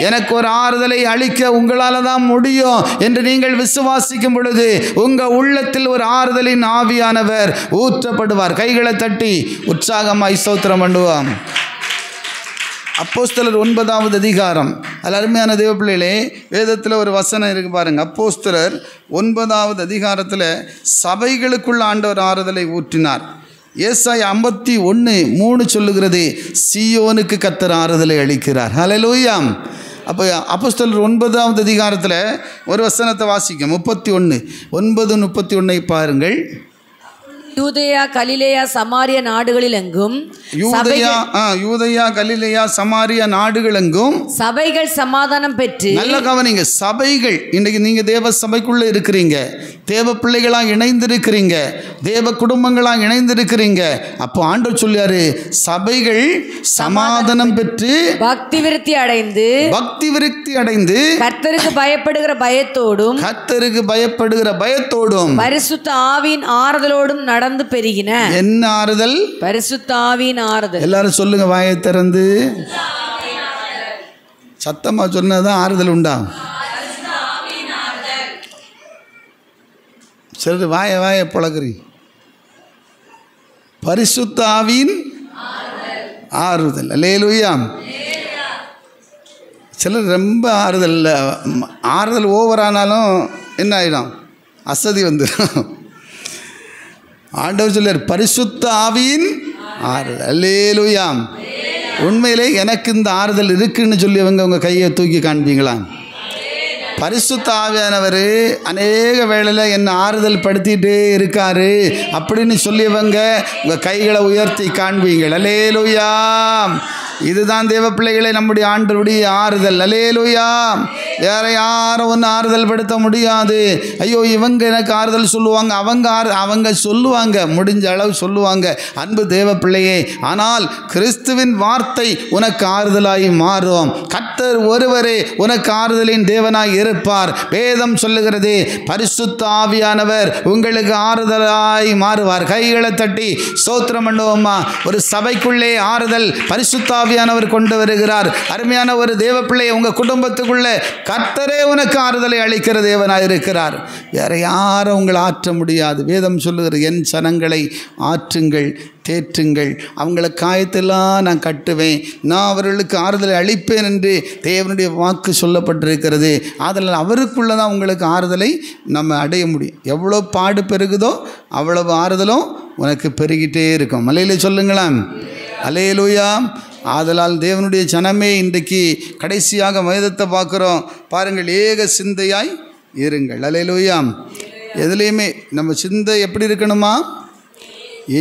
எனக்கு ஒரு ஆறுதலை அளிக்க உங்களால் தான் முடியும் என்று நீங்கள் விசுவாசிக்கும் பொழுது உங்கள் உள்ளத்தில் ஒரு ஆறுதலின் ஆவியானவர் ஊற்றப்படுவார். கைகளை தட்டி உற்சாகமாய் ஸ்தோத்திரம் பண்ணுவோம். அப்போஸ்தலர் 9வது அதிகாரம். அது அருமையான தேவ பிள்ளைகளே, வேதத்தில் ஒரு வசனம் இருக்கு பாருங்க. அப்போஸ்தலர் 9வது அதிகாரத்தில் சபைகளுக்குள்ள ஆண்டவர் ஆறுதலை ஊற்றினார். ஏசாயா 51:3 சொல்லுகிறது, சீயோனுக்கு கர்த்தர் ஆறுதலை அளிக்கிறார். ஹல்லேலூயா. அப்போ அப்போஸ்தலர் 9வது அதிகாரத்தில் ஒரு வசனத்தை வாசிக்க, 31:9 பாருங்கள். யூதேயா, கலிலேயா, சமாரியா நாடுகளில் எங்கும், யூதேயா, கலிலேயா, சமாரியா நாடுகள் எங்கும் சபைகள் சமாதானம் பெற்று. நல்ல கவனிங்க, சபைகள். இன்றைக்கு நீங்க தேவ சபைக்குள்ள இருக்கிறீங்க, தேவ பிள்ளைகளாக இணைந்திருக்கிறீங்க, தேவ குடும்பங்களாக இணைந்திருக்கிறீங்க. அப்போ ஆண்டவர் சொல்லியாரு, சபைகள் சமாதானம் பெற்று பக்தி விருத்தி அடைந்து கர்த்தருக்கு பயப்படுகிற பயத்தோடும் பரிசுத்த ஆவியின் ஆறுதலோடும் நடந்து பெருகின. என்ன ஆறுதல்? பரிசுத்த ஆவியின் ஆறுதல். எல்லாரும் சொல்லுங்க, வாயை திறந்து சத்தமா சொன்னதான் ஆறுதல் உண்டாகும். சரி, வாயை பழகுறீங்க. பரிசுத்த ஆவியின் ஆறுதல். அல்லேலூயா. சிலர் ரொம்ப ஆறுதல் ஓவர் ஆனாலும் என்ன ஆகிடும்? அசதி வந்துடும். ஆண்டவர் சொல்றார், பரிசுத்த ஆவியின் ஆறுதல். அல்லேலூயா. உண்மையிலே எனக்கு இந்த ஆறுதல் இருக்குன்னு சொல்லியவங்க உங்கள் கையை தூக்கி காண்பீங்களா? பரிசுத்த ஆவியானவர் அநேக வேளையில் என்னை ஆறுதல் படுத்திகிட்டே இருக்காரு அப்படின்னு சொல்லியவங்க உங்கள் கைகளை உயர்த்தி காண்பீங்கள். அல்லேலூயா. இதுதான் தேவ பிள்ளைகளை நம்முடைய ஆண்டவருடைய ஆறுதல். அல்லேலூயா. வேற யாரும் ஒன்று ஆறுதல் படுத்த முடியாது. ஐயோ இவங்க எனக்கு ஆறுதல் சொல்லுவாங்க, அவங்க சொல்லுவாங்க, முடிஞ்ச அளவு சொல்லுவாங்க அன்பு தேவ பிள்ளையே. ஆனால் கிறிஸ்துவின் வார்த்தை உனக்கு ஆறுதலாய் மாறும். கர்த்தர் ஒருவரே உனக்கு ஆறுதலின் தேவனாய் இருப்பார். வேதம் சொல்லுகிறது, பரிசுத்த ஆவியானவர் உங்களுக்கு ஆறுதலாய் மாறுவார். கைகளை தட்டி ஸ்தோத்திரம் பண்ணுவோமா. ஒரு சபைக்குள்ளே ஆறுதல் பரிசுத்த ஆவியானவர் கொண்டு வருகிறார். அருமையான ஒரு தேவ பிள்ளை, உங்கள் குடும்பத்துக்குள்ளே கர்த்தரே உனக்கு ஆறுதலை அளிக்கிற தேவனாய் இருக்கிறார். வேற யாரும் உங்களை ஆற்ற முடியாது. வேதம் சொல்லுகிற என் சனங்களை ஆற்றுங்கள், தேற்றுங்கள், அவங்கள காயத்தெல்லாம் நான் கட்டுவேன், நான் அவர்களுக்கு ஆறுதலை அளிப்பேன் என்று தேவனுடைய வாக்கு சொல்லப்பட்டிருக்கிறது. அதனால் அவருக்குள்ளே தான் உங்களுக்கு ஆறுதலை நம்ம அடைய முடியும். எவ்வளோ பாடு பெருகுதோ அவ்வளவு ஆறுதலும் உனக்கு பெருகிட்டே இருக்கும். மலையில சொல்லுங்களேன், அல்லேலூயா. ஆதலால் தேவனுடைய ஜனமே, இன்றைக்கு கடைசியாக வேதத்தை பார்க்குறோம் பாருங்கள். ஏக சிந்தையாய் இருங்கள். அல்லேலூயா. எதுலேயுமே நம்ம சிந்தை எப்படி இருக்கணுமா?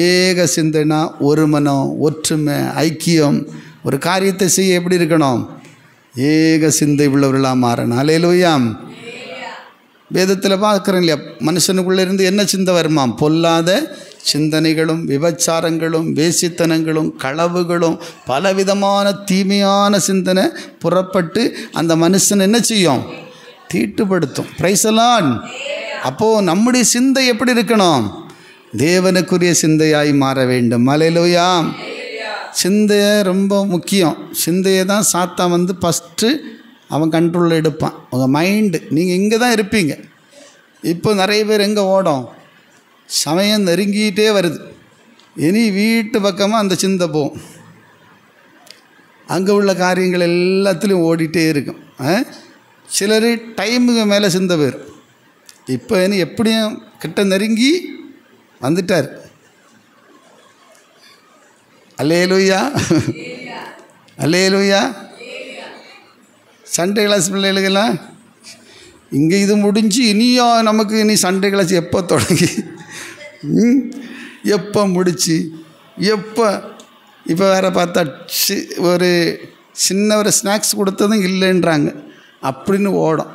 ஏக சிந்தைனா ஒரு மனம், ஒற்றுமை, ஐக்கியம். ஒரு காரியத்தை செய்ய எப்படி இருக்கணும்? ஏக சிந்தை உள்ளவர்களாக மாறணும். அல்லேலூயா. வேதத்தில் பார்க்குறோம் இல்லையா, மனுஷனுக்குள்ளே இருந்து என்ன சிந்தை வருமா? பொல்லாத சிந்தனைகளும், விபச்சாரங்களும், வேசித்தனங்களும், களவுகளும், பலவிதமான தீமையான சிந்தனை புறப்பட்டு அந்த மனுஷன் என்ன செய்யும்? தீட்டுப்படுத்தும். Praise the Lord. அப்போது நம்முடைய சிந்தை எப்படி இருக்கணும்? தேவனுக்குரிய சிந்தையாய் மாற வேண்டும். அல்லேலூயா. சிந்தையை ரொம்ப முக்கியம். சிந்தையை தான் சாத்தான் வந்து ஃபஸ்ட்டு அவன் கண்ட்ரோலில் எடுப்பான். உங்கள் மைண்டு, நீங்கள் இங்கே தான் இருப்பீங்க. இப்போ நிறைய பேர் எங்கே ஓடும்? சமயம் நெருங்கிட்டே வருது, இனி வீட்டு பக்கமாக அந்த சிந்தை போகும். அங்கே உள்ள காரியங்கள் எல்லாத்துலேயும் ஓடிட்டே இருக்கும். சிலர் டைமுக்கு மேலே சிந்தை போயிடும். இப்போ இனி எப்படியும் கிட்ட நெருங்கி வந்துட்டார். அல்லேலூயா, அல்லேலூயா. சண்டே கிளாஸ் பிள்ளைகளுக்கெல்லாம் இங்கே இது முடிஞ்சு இனியோ நமக்கு இனி சண்டே கிளாஸ் எப்போ தொடங்கி எப்போ முடிச்சு எப்போ? இப்போ வேறு பார்த்தா ஒரு சின்ன ஒரு ஸ்நாக்ஸ் கொடுத்ததும் இல்லைன்றாங்க அப்படின்னு ஓடும்.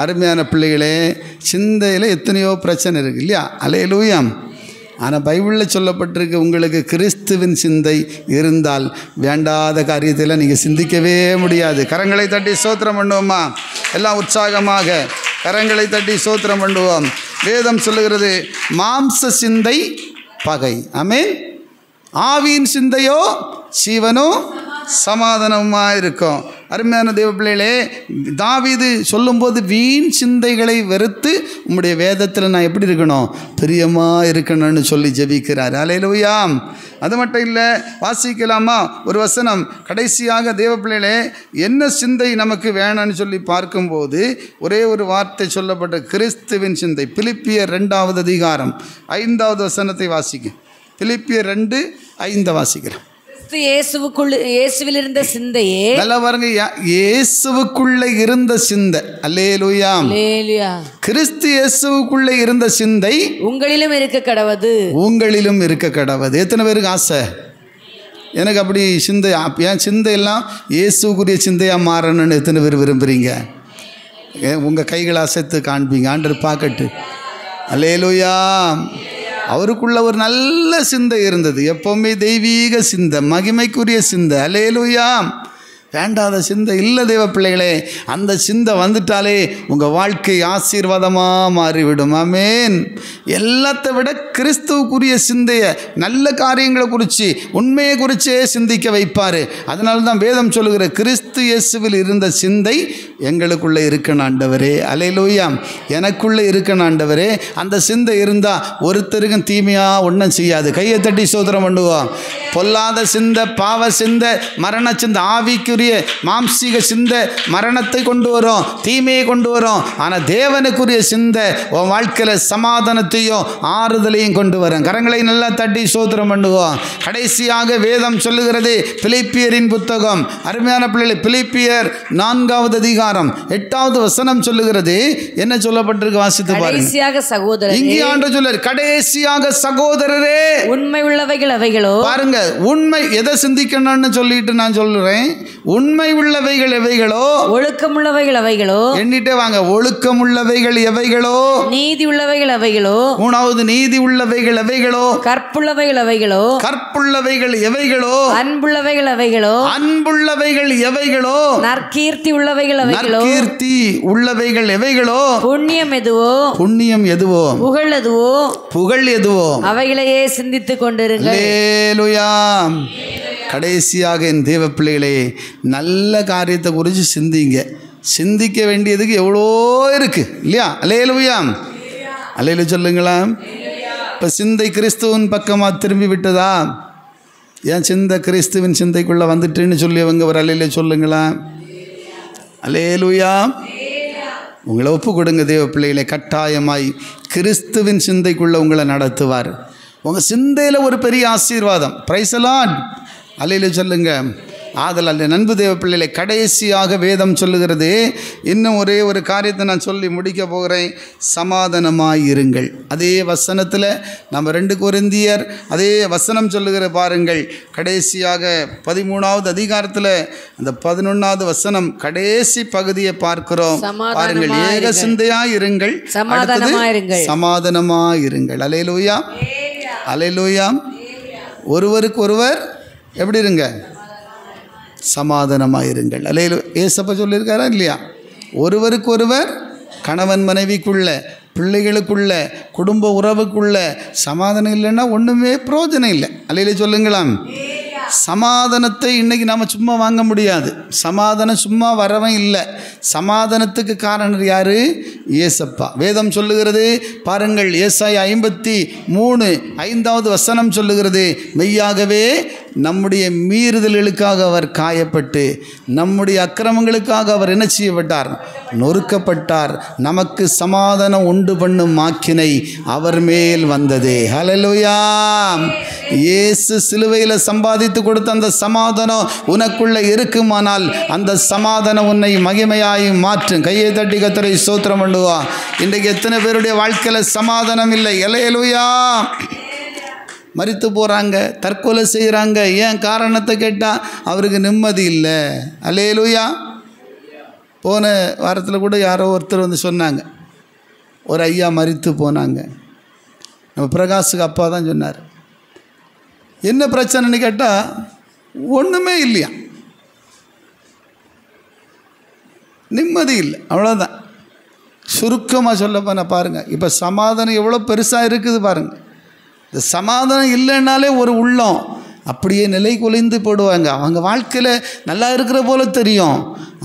அருமையான பிள்ளைகளே, சிந்தையில் எத்தனையோ பிரச்சனை இருக்குது இல்லையா? அல்லேலூயா. ஆனால் பைபிளில் சொல்லப்பட்டிருக்கு, உங்களுக்கு கிறிஸ்துவின் சிந்தை இருந்தால் வேண்டாத காரியத்தில் நீங்கள் சிந்திக்கவே முடியாது. கரங்களை தட்டி ஸ்தோத்திரம் பண்ணுவோமா? எல்லாம் உற்சாகமாக கரங்களை தட்டி ஸ்தோத்திரம் பண்ணுவோம். வேதம் சொல்லுகிறது, மாம்ச சிந்தை பகை, ஆமென். ஆவியின் சிந்தையோ ஜீவனோ சமாதானமாக இருக்கும். அருமையான தேவ பிள்ளைகளே, தாவீது சொல்லும்போது வீண் சிந்தைகளை வெறுத்து உம்முடைய வேதத்தில் நான் எப்படி இருக்கணும்? பிரியமாக இருக்கணும்னு சொல்லி ஜெபிக்கிறார். அல்லேலூயா. அது மட்டும் இல்லை, வாசிக்கலாமா ஒரு வசனம்? கடைசியாக தேவ பிள்ளைகளே, என்ன சிந்தை நமக்கு வேணும்னு சொல்லி பார்க்கும்போது ஒரே ஒரு வார்த்தை சொல்லப்பட்ட கிறிஸ்துவின் சிந்தை. பிலிப்பியர் 2வது அதிகாரம் 5வது வசனத்தை வாசிக்க. பிலிப்பியர் 2:5 வாசிக்கிறேன். இயேசுவில் இருந்த சிந்தையே, நல்லா பாருங்க, இயேசுவுக்குள்ள இருந்த சிந்தை. அல்லேலூயா. கிறிஸ்து இயேசுவுக்குள்ள இருந்த சிந்தை உங்களிலும் இருக்க கடவது. உங்களிலும் இருக்க கடவது. எத்தனை பேருக்கு ஆசை? எனக்கு அப்படி சிந்தை, என் சிந்தையெல்லாம் இயேசுக்குரிய சிந்தையாக மாறணும்னு எத்தனை பேர் விரும்புகிறீங்க? உங்கள் கைகளை அசைத்து காண்பீங்க, ஆண்டவர் பார்க்கட்டு. அல்லேலூயா. அவருக்குள்ள ஒரு நல்ல சிந்தை இருந்தது, எப்பவுமே தெய்வீக சிந்தை, மகிமைக்குரிய சிந்தை. அல்லேலூயா. வேண்டாத சிந்தை இல்லை தேவ பிள்ளைகளே. அந்த சிந்தை வந்துட்டாலே உங்கள் வாழ்க்கை ஆசீர்வாதமாக மாறிவிடும். ஆமென். எல்லாத்தை விட கிறிஸ்துவுக்குரிய சிந்தையை, நல்ல காரியங்களை குறித்து, உண்மையை குறித்தே சிந்திக்க வைப்பார். அதனால தான் வேதம் சொல்லுகிற, கிறிஸ்து இயேசுவில் இருந்த சிந்தை எங்களுக்குள்ளே இருக்கணும் ஆண்டவரே. அல்லேலூயா. எனக்குள்ளே இருக்கணும் ஆண்டவரே. அந்த சிந்தை இருந்தால் ஒருத்தருக்கும் தீமையாக ஒன்றும் செய்யாது. கையை தட்டி ஸ்தோத்திரம் பண்ணுவோம். பொல்லாத சிந்தை, பாவ சிந்தை, மரண சிந்தை, ஆவிக்குரிய மாம்சீக சிந்தை மரணத்தை கொண்டு வரும், தீமையை கொண்டு வரும். ஆனால் தேவனுக்குரிய சிந்தை உன் வாழ்க்கையில் சமாதானத்தையும் ஆறுதலையும் கொண்டு வரும். கரங்களை நல்லா தட்டி ஸ்தோத்திரம் பண்ணுவோம். கடைசியாக வேதம் சொல்லுகிறது, பிலிப்பியரின் புத்தகம். அருமையான பிள்ளைகளை, பிலிப்பியர் 4வது அதிகாரம் அதிகாரம் 8வது வசனம் சொல்லுகிறது. என்ன சொல்லப்பட்டிருக்கு வாசித்து பாருங்க. கடைசியாக சகோதரரே, இங்கே ஆண்டவர் சொல்றார், கடைசியாக சகோதரரே. உண்மை உள்ளவைகள் அவைகளோ. பாருங்க, உண்மை எதை சிந்திக்கணும்னு சொல்லிட்டு நான் சொல்றேன். உண்மை உள்ளவைகள் எவைகளோ, ஒழுக்கம் உள்ளவைகள் அவைகளோ, எண்ணிட்டே வாங்க. ஒழுக்கம் உள்ளவைகள் எவைகளோ, நீதி உள்ளவைகள் அவைகளோ, 3வது நீதி உள்ளவைகள் எவைகளோ, கற்புள்ளவைகள் அவைகளோ, கற்புள்ளவைகள் எவைகளோ, அன்புள்ளவைகள் அவைகளோ, அன்புள்ளவைகள் எவைகளோ, நற்கீர்த்தி உள்ளவைகள் அவைகளோ, நற்கீர்த்தி உள்ளவைகள் எவைகளோ, புண்ணியம் எதுவோ, புண்ணியம் எதுவோ, புகழ் எதுவோ, புகழ் எதுவோ, அவைகளையே சிந்தித்துக் கொண்டிருங்கள். அல்லேலூயா. கடைசியாக என் தேவ பிள்ளைகளே, நல்ல காரியத்தை குறித்து சிந்திங்க. சிந்திக்க வேண்டியதுக்கு எவ்வளோ இருக்கு இல்லையா? அல்லேலூயா. அல்லேலூயா சொல்லுங்களா. இப்போ சிந்தை கிறிஸ்துவின் பக்கமாக திரும்பி விட்டதா? ஏன் சிந்தை கிறிஸ்துவின் சிந்தைக்குள்ளே வந்துட்டுன்னு சொல்லியவங்க ஒரு அல்லேலூயா சொல்லுங்களா. அல்லேலூயா. உங்களை ஒப்பு கொடுங்க தேவ பிள்ளைகளை. கட்டாயமாய் கிறிஸ்துவின் சிந்தைக்குள்ளே உங்களை நடத்துவார். உங்கள் சிந்தையில் ஒரு பெரிய ஆசீர்வாதம். Price the Lord. அல்லேலூயா சொல்லுங்க. ஆதலால் நண்பு தேவ பிள்ளைகளை, கடைசியாக வேதம் சொல்லுகிறது. இன்னும் ஒரே ஒரு காரியத்தை நான் சொல்லி முடிக்க போகிறேன். சமாதானமாயிருங்கள். அதே வசனத்தில் நம்ம 2 கொரிந்தியர் அதே வசனம் சொல்லுகிற பாருங்கள். கடைசியாக 13வது அதிகாரத்தில் அந்த 11வது வசனம் கடைசி பகுதியை பார்க்கிறோம். பாருங்கள், ஏக சிந்தையாயிருங்கள், சமாதானமாயிருங்கள். அல்லேலூயா. அல்லேலூயா. ஒருவருக்கு ஒருவர் எப்படி இருங்க? சமாதானமாயிருங்கள். அல்லேலூயா. ஏசப்பா சொல்லியிருக்காரா இல்லையா? ஒருவருக்கு ஒருவர், கணவன் மனைவிக்குள்ள, பிள்ளைகளுக்குள்ள, குடும்ப உறவுக்குள்ள சமாதானம் இல்லைன்னா ஒன்றுமே பிரயோஜனம் இல்லை. அல்லேலூயா சொல்லுங்களாம். சமாதானத்தை இன்றைக்கி நாம் சும்மா வாங்க முடியாது. சமாதானம் சும்மா வரவன் இல்லை. சமாதானத்துக்கு காரணம் யார்? ஏசப்பா. வேதம் சொல்லுகிறது பாருங்கள். ஏசாயா 53:5வது வசனம் சொல்லுகிறது, மெய்யாகவே நம்முடைய மீறுதல்களுக்காக அவர் காயப்பட்டு, நம்முடைய அக்கிரமங்களுக்காக அவர் என்ன செய்யப்பட்டார்? நொறுக்கப்பட்டார். நமக்கு சமாதானம் உண்டு பண்ணும் ஆக்கினை அவர் மேல் வந்ததே. ஹல்லேலூயா. இயேசு சிலுவையில் சம்பாதித்து கொடுத்த அந்த சமாதானம் உனக்குள்ளே இருக்குமானால் அந்த சமாதானம் உன்னை மகிமையாய் மாற்றும். கையை தட்டி கர்த்தரை ஸ்தோத்திரம் பண்ணுவா. இன்றைக்கு எத்தனை பேருடைய வாழ்க்கையில் சமாதானம் இல்லை. ஹல்லேலூயா. மரித்து போகிறாங்க, தற்கொலை செய்கிறாங்க. ஏன் காரணத்தை கேட்டால் அவருக்கு நிம்மதி இல்லை. அல்லேலூயா. போன வாரத்தில் கூட யாரோ ஒருத்தர் வந்து சொன்னாங்க, ஒரு ஐயா மரித்து போனாங்க. நம்ம பிரகாஷுக்கு அப்பா தான் சொன்னார். என்ன பிரச்சனைன்னு கேட்டால் ஒன்றுமே இல்லையா, நிம்மதி இல்லை, அவ்வளோதான். சுருக்கமாக சொல்ல போனால் பாருங்கள், இப்போ சமாதானம் எவ்வளோ பெருசாக இருக்குது பாருங்கள். இந்த சமாதானம் இல்லைன்னாலே ஒரு உள்ளம் அப்படியே நிலை குலைந்து போடுவாங்க. அவங்க வாழ்க்கையில் நல்லா இருக்கிற போல தெரியும்,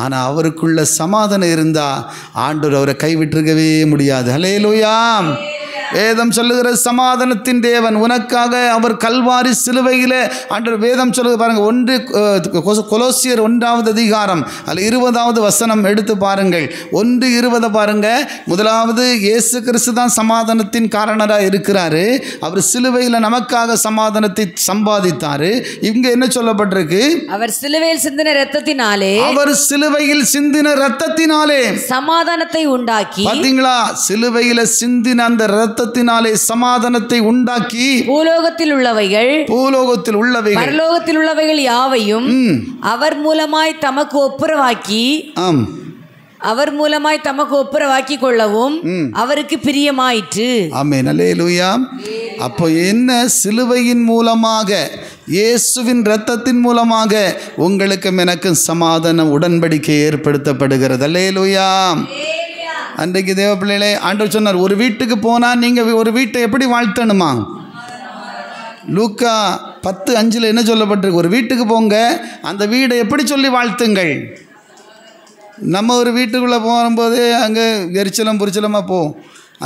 ஆனால் அவருக்குள்ள சமாதானம் இருந்தால் ஆண்டவர் அவரை கைவிட்டிருக்கவே முடியாது. ஹல்லேலூயா. வேதம் சொல்லுகிற சமாதானத்தின் தேவன் உனக்காக அவர் கல்வாரி சிலுவையில் ஆண்டவர் வேதம் சொல்லுது பாருங்கள். 1 கொலோசியர் 1வது அதிகாரம் அதில் 20வது வசனம் எடுத்து பாருங்கள். 1:20 பாருங்கள். முதலாவது இயேசு கிறிஸ்து தான் சமாதானத்தின் காரணராக இருக்கிறாரு. அவர் சிலுவையில் நமக்காக சமாதானத்தை சம்பாதித்தார். இங்கே என்ன சொல்லப்பட்டிருக்கு? அவர் சிலுவையில் சிந்தின இரத்தத்தினாலே, அவர் சிலுவையில் சிந்தின இரத்தத்தினாலே சமாதானத்தை உண்டாக்கி. பார்த்தீங்களா? சிலுவையில் சிந்தின அந்த இரத்தத்தினாலே சமாதானத்தை உண்டாக்கி, பூலோகத்தில் உள்ளவைகள் பரலோகத்தில் உள்ளவைகள் யாவையும் அவர் மூலமாய் தமக்கு ஒப்புரவாக்கி, அவர் மூலமாய் தமக்கு ஒப்புரவாக்கி கொள்ளவும் அவருக்கு பிரியமாயிற்று. ஆமென். அல்லேலூயா. அப்போ என்ன? சிலுவையின் மூலமாக, இயேசுவின் இரத்தத்தின் மூலமாக உங்களுக்கும் எனக்கும் சமாதான உடன்படிக்கை ஏற்படுத்தப்படுகிறது. அல்லேலூயா. அன்றைக்கு தேவ பிள்ளைகளே, ஆண்டவர் சொன்னார், ஒரு வீட்டுக்கு போனால் நீங்கள் ஒரு வீட்டை எப்படி வாழ்த்தணுமா? லூக்கா 10:5 என்ன சொல்லப்பட்டிருக்கு? ஒரு வீட்டுக்கு போங்க, அந்த வீடை எப்படி சொல்லி வாழ்த்துங்கள். நம்ம ஒரு வீட்டுக்குள்ளே போகும்போது அங்கே எரிச்சலம் புரிச்சலமாக போகும்.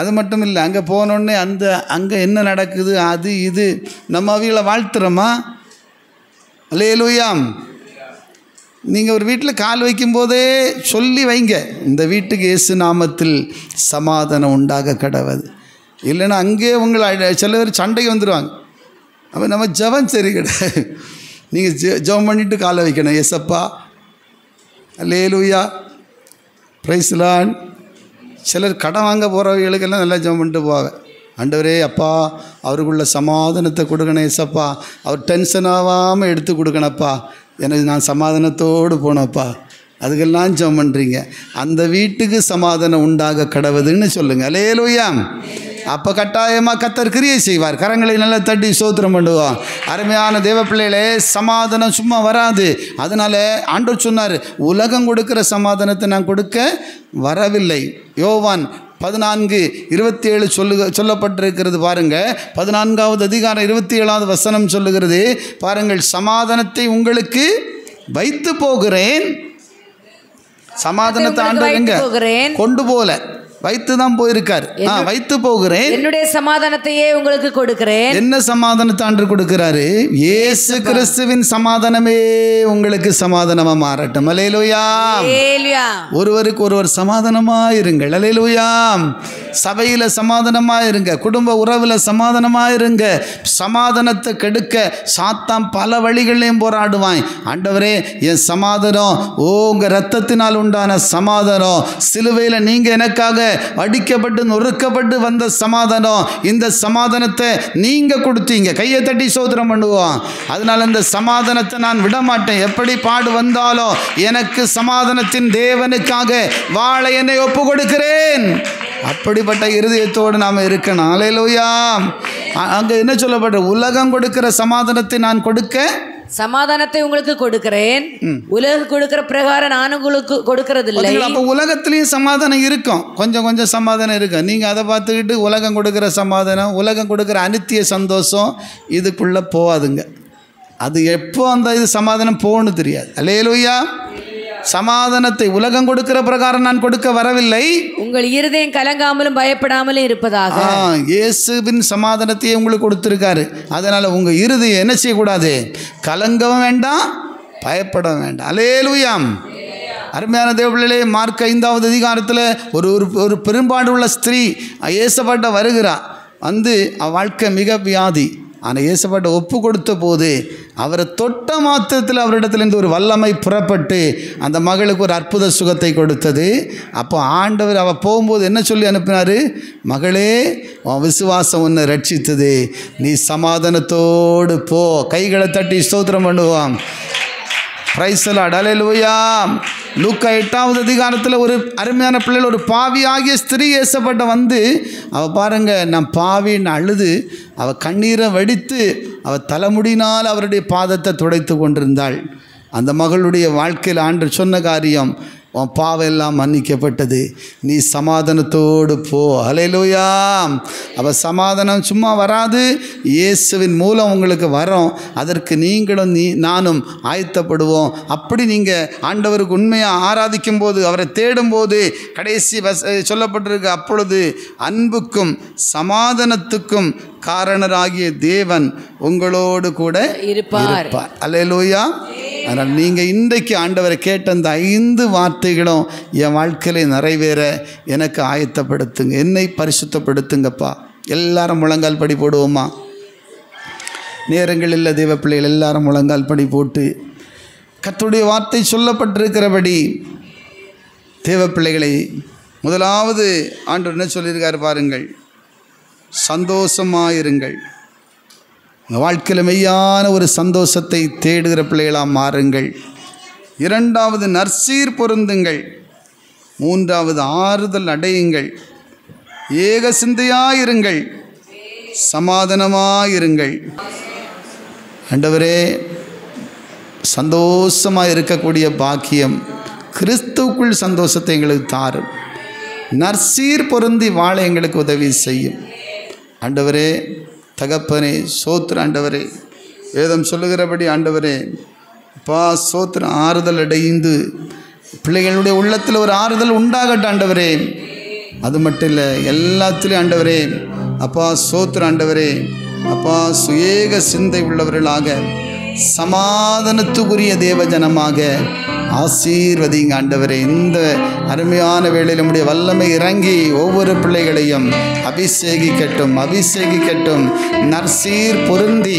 அது மட்டும் இல்லை, அங்கே போனோடனே அங்கே என்ன நடக்குது அது இது நம்ம அவைகளை வாழ்த்துறோமா? அல்லேலூயா. நீங்கள் ஒரு வீட்டில் கால் வைக்கும்போதே சொல்லி வைங்க, இந்த வீட்டுக்கு இயேசு நாமத்தில் சமாதானம் உண்டாக கடவுது. இல்லைன்னா அங்கேயே உங்களை சில பேர் சண்டைக்கு வந்துடுவாங்க. அப்போ நம்ம ஜெபம் சரி கிடையாது. நீங்கள் ஜெபம் பண்ணிவிட்டு காலை வைக்கணும். ஏசப்பா அல்லேலூயா, பிரைஸ் லார்ட். சிலர் கடன் வாங்க போகிறவங்களுக்கெல்லாம் நல்லா ஜெபம் பண்ணிட்டு போவாங்க. ஆண்டவரே அப்பா அவருக்குள்ள சமாதானத்தை கொடுக்கணும் ஏசப்பா, அவர் டென்ஷன் ஆகாமல் எடுத்து கொடுக்கணப்பா, எனக்கு நான் சமாதானத்தோடு போனப்பா, அதுக்கெல்லாம் ஜெபம் பண்ணுறீங்க. அந்த வீட்டுக்கு சமாதானம் உண்டாக கடவுதுன்னு சொல்லுங்கள். அல்லேலூயா. அப்போ கட்டாயமாக கர்த்தர் கிரியை செய்வார். கரங்களை நல்லா தட்டி ஸ்தோத்திரம் பண்ணுவோம். அருமையான தேவ பிள்ளைகளே, சமாதானம் சும்மா வராது. அதனால் ஆண்டவர் சொன்னார், உலகம் கொடுக்குற சமாதானத்தை நான் கொடுக்க வரவில்லை. யோவான் 14:27 சொல்லப்பட்டிருக்கிறது பாருங்கள். 14வது அதிகாரம் 27வது வசனம் சொல்லுகிறது பாருங்கள், சமாதானத்தை உங்களுக்கு வைத்து போகிறேன். சமாதானத்தை ஆண்டவர் கொண்டு போல, வைத்து தான் போயிருக்கார். வைத்து போகிறேன், என்னுடைய சமாதானத்தையே உங்களுக்கு கொடுக்கிறேன். என்ன சமாதானத்தை ஆண்டவர் கொடுக்கிறாரு? இயேசு கிறிஸ்துவின் சமாதானமே உங்களுக்கு சமாதானமா மாறட்டும். அல்லேலூயா. ஒருவருக்கு ஒருவர் சமாதானமா இருங்கள். அல்லேலூயா. சபையில சமாதானமா இருங்க, குடும்ப உறவுல சமாதானமா இருங்க. சமாதானத்தை கெடுக்க சாத்தான் பல வழிகளையும் போராடுவான். ஆண்டவரே என் சமாதானம் உங்க இரத்தத்தினால் உண்டான சமாதானம், சிலுவையில் நீங்க எனக்காக அடிக்கப்பட்டு நொறுக்கப்பட்டு வந்த சமாதானம், இந்த சமாதானத்தை நீங்க கொடுத்தீங்க. கையை தட்டி ஸ்தோத்திரம் பண்ணுவோம். அதனால இந்த சமாதானத்தை நான் விட மாட்டேன். எப்படி பாடு வந்தாலும் எனக்கு சமாதானத்தின் தேவனுக்காக வாழ என்னை ஒப்பு கொடுக்கிறேன். அப்படிப்பட்ட இருதயத்தோடு நாம் இருக்கணும். அல்லேலூயா. அங்கே என்ன சொல்லப்பட்ட, உலகம் கொடுக்கிற சமாதானத்தை நான் கொடுக்க, சமாதானத்தை உங்களுக்கு கொடுக்கிறேன், உலகம் கொடுக்கிற பிரகாரம் நான் உங்களுக்கு கொடுக்கறது இல்லை. அப்போ உலகத்திலையும் சமாதானம் இருக்கும், கொஞ்சம் கொஞ்சம் சமாதானம் இருக்கும். நீங்கள் அதை பார்த்துக்கிட்டு உலகம் கொடுக்குற சமாதானம், உலகம் கொடுக்குற அனித்திய சந்தோஷம் இதுக்குள்ளே போகாதுங்க. அது எப்போ அந்த இது சமாதானம் போகணும்னு தெரியாது. அல்லேலூயா. சமாதானத்தை உலகம் கொடுக்கிற பிரகாரம் நான் கொடுக்க வரவில்லை, உங்கள் இருதயம் கலங்காமலும் பயப்படாமலும் இருப்பதாக. இயேசுவின் சமாதானத்தையே உங்களுக்கு கொடுத்துருக்காரு. அதனால் உங்கள் இருதயம் என்ன செய்யக்கூடாது? கலங்கவும் வேண்டாம், பயப்படவும் வேண்டாம். அல்லேலூயா. அருமையான தேவப்பிள்ளைகளே, மார்க் 5வது அதிகாரத்தில் ஒரு பெரும்பாடு உள்ள ஸ்திரீ இயேசுவிட்ட வருகிறார். வந்து வாழ்க்கை மிக வியாதி. ஆனால் இயேசுவிட்ட ஒப்பு கொடுத்த போது அவரை தொட்ட மாத்திரத்தில் அவரிடத்துலேருந்து ஒரு வல்லமை புறப்பட்டு அந்த மகளுக்கு ஒரு அற்புத சுகத்தை கொடுத்தது. அப்போ ஆண்டவர் அவள் போகும்போது என்ன சொல்லி அனுப்பினார்? மகளே, உன் விசுவாசம் உன்னை ரட்சித்தது, நீ சமாதானத்தோடு போ. கைகளை தட்டி ஸ்தோத்திரம் பண்ணுவான். Price the Lord. அல்லேலூயா. லூக்கா 8வது அதிகாரத்தில் ஒரு அருமையான பிள்ளைகள், ஒரு பாவியாகிய ஸ்திரீ இயேசுவிட்ட வந்து அவள் பாருங்க, நான் பாவின்னு அழுது அவள் கண்ணீரை வடித்து அவள் தலைமுடினால் அவருடைய பாதத்தை துடைத்து கொண்டிருந்தாள். அந்த மகளுடைய வாழ்க்கையில் ஆண்டவர் சொன்ன காரியம், உன் பாவம் எல்லாம் மன்னிக்கப்பட்டது, நீ சமாதானத்தோடு போ. அல்லேலூயா. அவள் சமாதானம் சும்மா வராது, இயேசுவின் மூலம் உங்களுக்கு வரோம். அதற்கு நீங்களும் நானும் ஆயத்தப்படுவோம். அப்படி நீங்கள் ஆண்டவருக்கு உண்மையாக ஆராதிக்கும் போது, அவரை தேடும்போது கடைசி சொல்லப்பட்டிருக்கு, அப்பொழுது அன்புக்கும் சமாதானத்துக்கும் காரணராகிய தேவன் உங்களோடு கூட இருப்பார். அல்லேலூயா. அதனால் நீங்கள் இன்றைக்கு ஆண்டவரை கேட்ட அந்த 5 வார்த்தைகளும் என் வாழ்க்கையில் நிறைவேற எனக்கு ஆயத்தப்படுத்துங்க, என்னை பரிசுத்தப்படுத்துங்கப்பா. எல்லாரும் முழங்கால் படி போடுவோமா? நேரங்கள் இல்லை தேவ பிள்ளைகள், எல்லாரும் முழங்கால் படி போட்டு கர்த்தருடைய வார்த்தை சொல்லப்பட்டிருக்கிறபடி தேவ பிள்ளைகளை, முதலாவது ஆண்டவர் என்ன சொல்லியிருக்கார் பாருங்கள், சந்தோஷமாயிருங்கள். உங்கள் வாழ்க்கையில் மெய்யான ஒரு சந்தோஷத்தை தேடுகிற பிள்ளைகளாக மாறுங்கள். 2வது நற்சீர் பொருந்துங்கள். 3வது ஆறுதல் அடையுங்கள். ஏக சிந்தையாயிருங்கள், சமாதானமாயிருங்கள். ஆண்டவரே, சந்தோஷமாக இருக்கக்கூடிய பாக்கியம், கிறிஸ்துவுக்குள் சந்தோஷத்தை எங்களுக்கு தாரும். நற்சீர் பொருந்தி வாழ எங்களுக்கு உதவி செய்யும். ஆண்டவரே, தகப்பனே, சோத்திர ஆண்டவரே, வேதம் சொல்லுகிறபடி ஆண்டவரே, அப்பா சோத்திரம், ஆறுதல் அடைந்து பிள்ளைகளுடைய உள்ளத்தில் ஒரு ஆறுதல் உண்டாகட்டும் ஆண்டவரே. அது மட்டும் இல்லை, எல்லாத்துலேயும் ஆண்டவரே அப்பா சோத்திர ஆண்டவரே, அப்பா சுயேக சிந்தை உள்ளவர்களாக, சமாதானத்துக்குரிய தேவஜனமாக ஆசீர்வதிங்க ஆண்டவரே. இந்த அருமையான வேளையில் நம்முடைய வல்லமை இறங்கி ஒவ்வொரு பிள்ளைகளையும் அபிஷேகிக்கட்டும், அபிஷேகிக்கட்டும். நற்சீர் பொருந்தி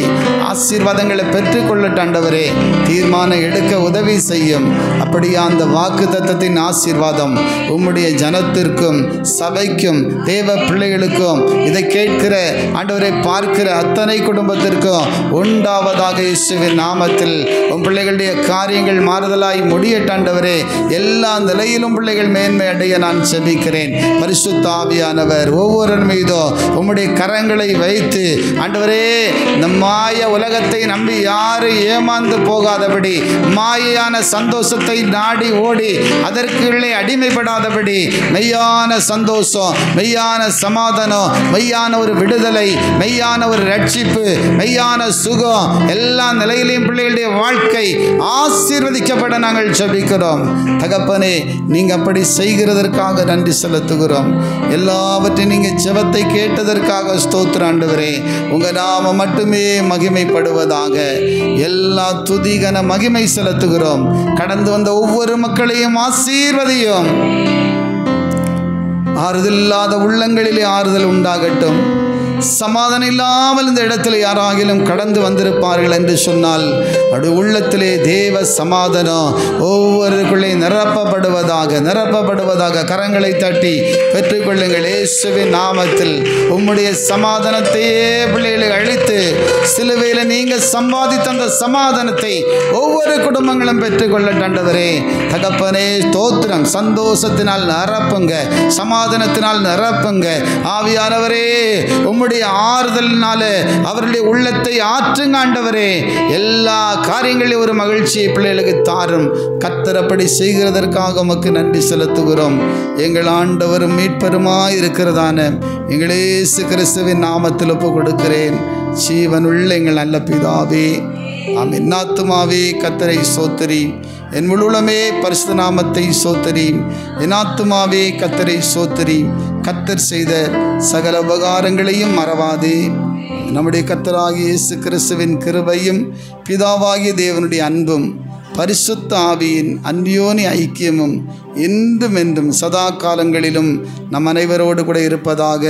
ஆசீர்வாதங்களை பெற்றுக்கொள்ளட்டும் ஆண்டவரே. தீர்மானம் எடுக்க உதவி செய்யும். அப்படியே அந்த வாக்கு தத்தத்தின் ஆசீர்வாதம் உம்முடைய ஜனத்திற்கும் சபைக்கும் தேவ பிள்ளைகளுக்கும் இதை கேட்கிற ஆண்டவரை பார்க்கிற அத்தனை குடும்பத்திற்கும் உண்டாவதாக. இயேசுவின் நாமத்தில் உம் பிள்ளைகளுடைய காரியங்கள் மாறுதலாய் முடியட்டும் ஆண்டவரே. எல்லா நிலையிலும் பிள்ளைகள் மேன்மை அடைய நான் செபிக்கிறேன். பரிசுத்த ஆவியானவர் ஒவ்வொரு மீதும் உம்முடைய கரங்களை வைத்து ஆண்டவரே, இந்த மாய உலகத்தை நம்பி யாரும் ஏமாந்து போகாதபடி, மாயான சந்தோஷத்தை நாடி ஓடி அதற்குள்ளே அடிமைப்படாதபடி மெய்யான சந்தோஷம், மெய்யான சமாதானம், மெய்யான ஒரு விடுதலை, மெய்யான ஒரு ரட்சிப்பு, மெய்யான சுகம் எல்லா நிலையிலையும் பிள்ளைகளுடைய வாழ்க்கை ஆசீர்வதிக்கப்பட நாங்கள் ஜெபிக்கிறோம். தகப்பனே, நீங்க அப்படி செய்கிறதற்காக நன்றி செலுத்துகிறோம். எல்லாவற்றையும் நீங்க ஜெபத்தை கேட்டதற்காக ஸ்தோத்திரம் ஆண்டவரே. உங்க நாம மட்டுமே மகிமைப்படுவதாக. எல்லா துதிகன மகிமை செலுத்துகிறோம். கடந்து வந்த ஒவ்வொரு மக்களையும் ஆசீர்வதியும். ஆறுதல் இல்லாத உள்ளங்களிலே ஆறுதல் உண்டாகட்டும். சமாதானம் இல்லாமல் இந்த இடத்துல யாராகிலும் கடந்து வந்திருப்பார்கள் என்று சொன்னால் அது உள்ளத்திலே தேவ சமாதானம் ஒவ்வொருக்குள்ளே நிரப்பப்படுவதாக. கரங்களை தட்டி பெற்றுக்கொள்ளுங்கள். இயேசுவின் நாமத்தில் உம்முடைய சமாதானத்தையே பிள்ளைகளை அழித்து சிலுவையில் நீங்க சம்பாதித்த அந்த சமாதானத்தை ஒவ்வொரு குடும்பங்களும் பெற்றுக்கொள்ளட்டும் ஆண்டவரே. தகப்பனே ஸ்தோத்திரம். சந்தோஷத்தினால் நிரப்புங்க, சமாதானத்தினால் நிரப்புங்க. ஆவியானவரே, உம்முடைய ஆறுதலினால அவருடைய உள்ளத்தை ஆற்றுங்க ஆண்டவரே. எல்லா காரியங்களிலும் ஒரு மகிழ்ச்சியை பிள்ளைகளுக்கு தாரும். கர்த்தர் அப்படி செய்கிறதற்காக உமக்கு நன்றி செலுத்துகிறோம். எங்கள் ஆண்டவரும் மீட்பருமாய் இருக்கிறதான எங்கள் இயேசு கிறிஸ்துவின் நாமத்தில் ஒப்பு கொடுக்கிறேன். ஜீவனுள்ள எங்கள் நல்ல பிதாவே, ஆமென். என் ஆத்துமாவே கர்த்தரை ஸ்தோத்திரி, என் முழுவதுமே பரிசுத்த நாமத்தை ஸ்தோத்திரி. என் ஆத்துமாவே கர்த்தரை ஸ்தோத்திரி. கர்த்தர் செய்த சகல உபகாரங்களையும் மறவாதே. நம்முடைய கர்த்தராகிய இயேசு கிறிஸ்துவின் கிருபையும் பிதாவாகிய தேவனுடைய அன்பும் பரிசுத்த ஆவியின் அந்யோனி ஐக்கியமும் என்றும் என்றும் சதா காலங்களிலும் நம் அனைவரோடு கூட இருப்பதாக.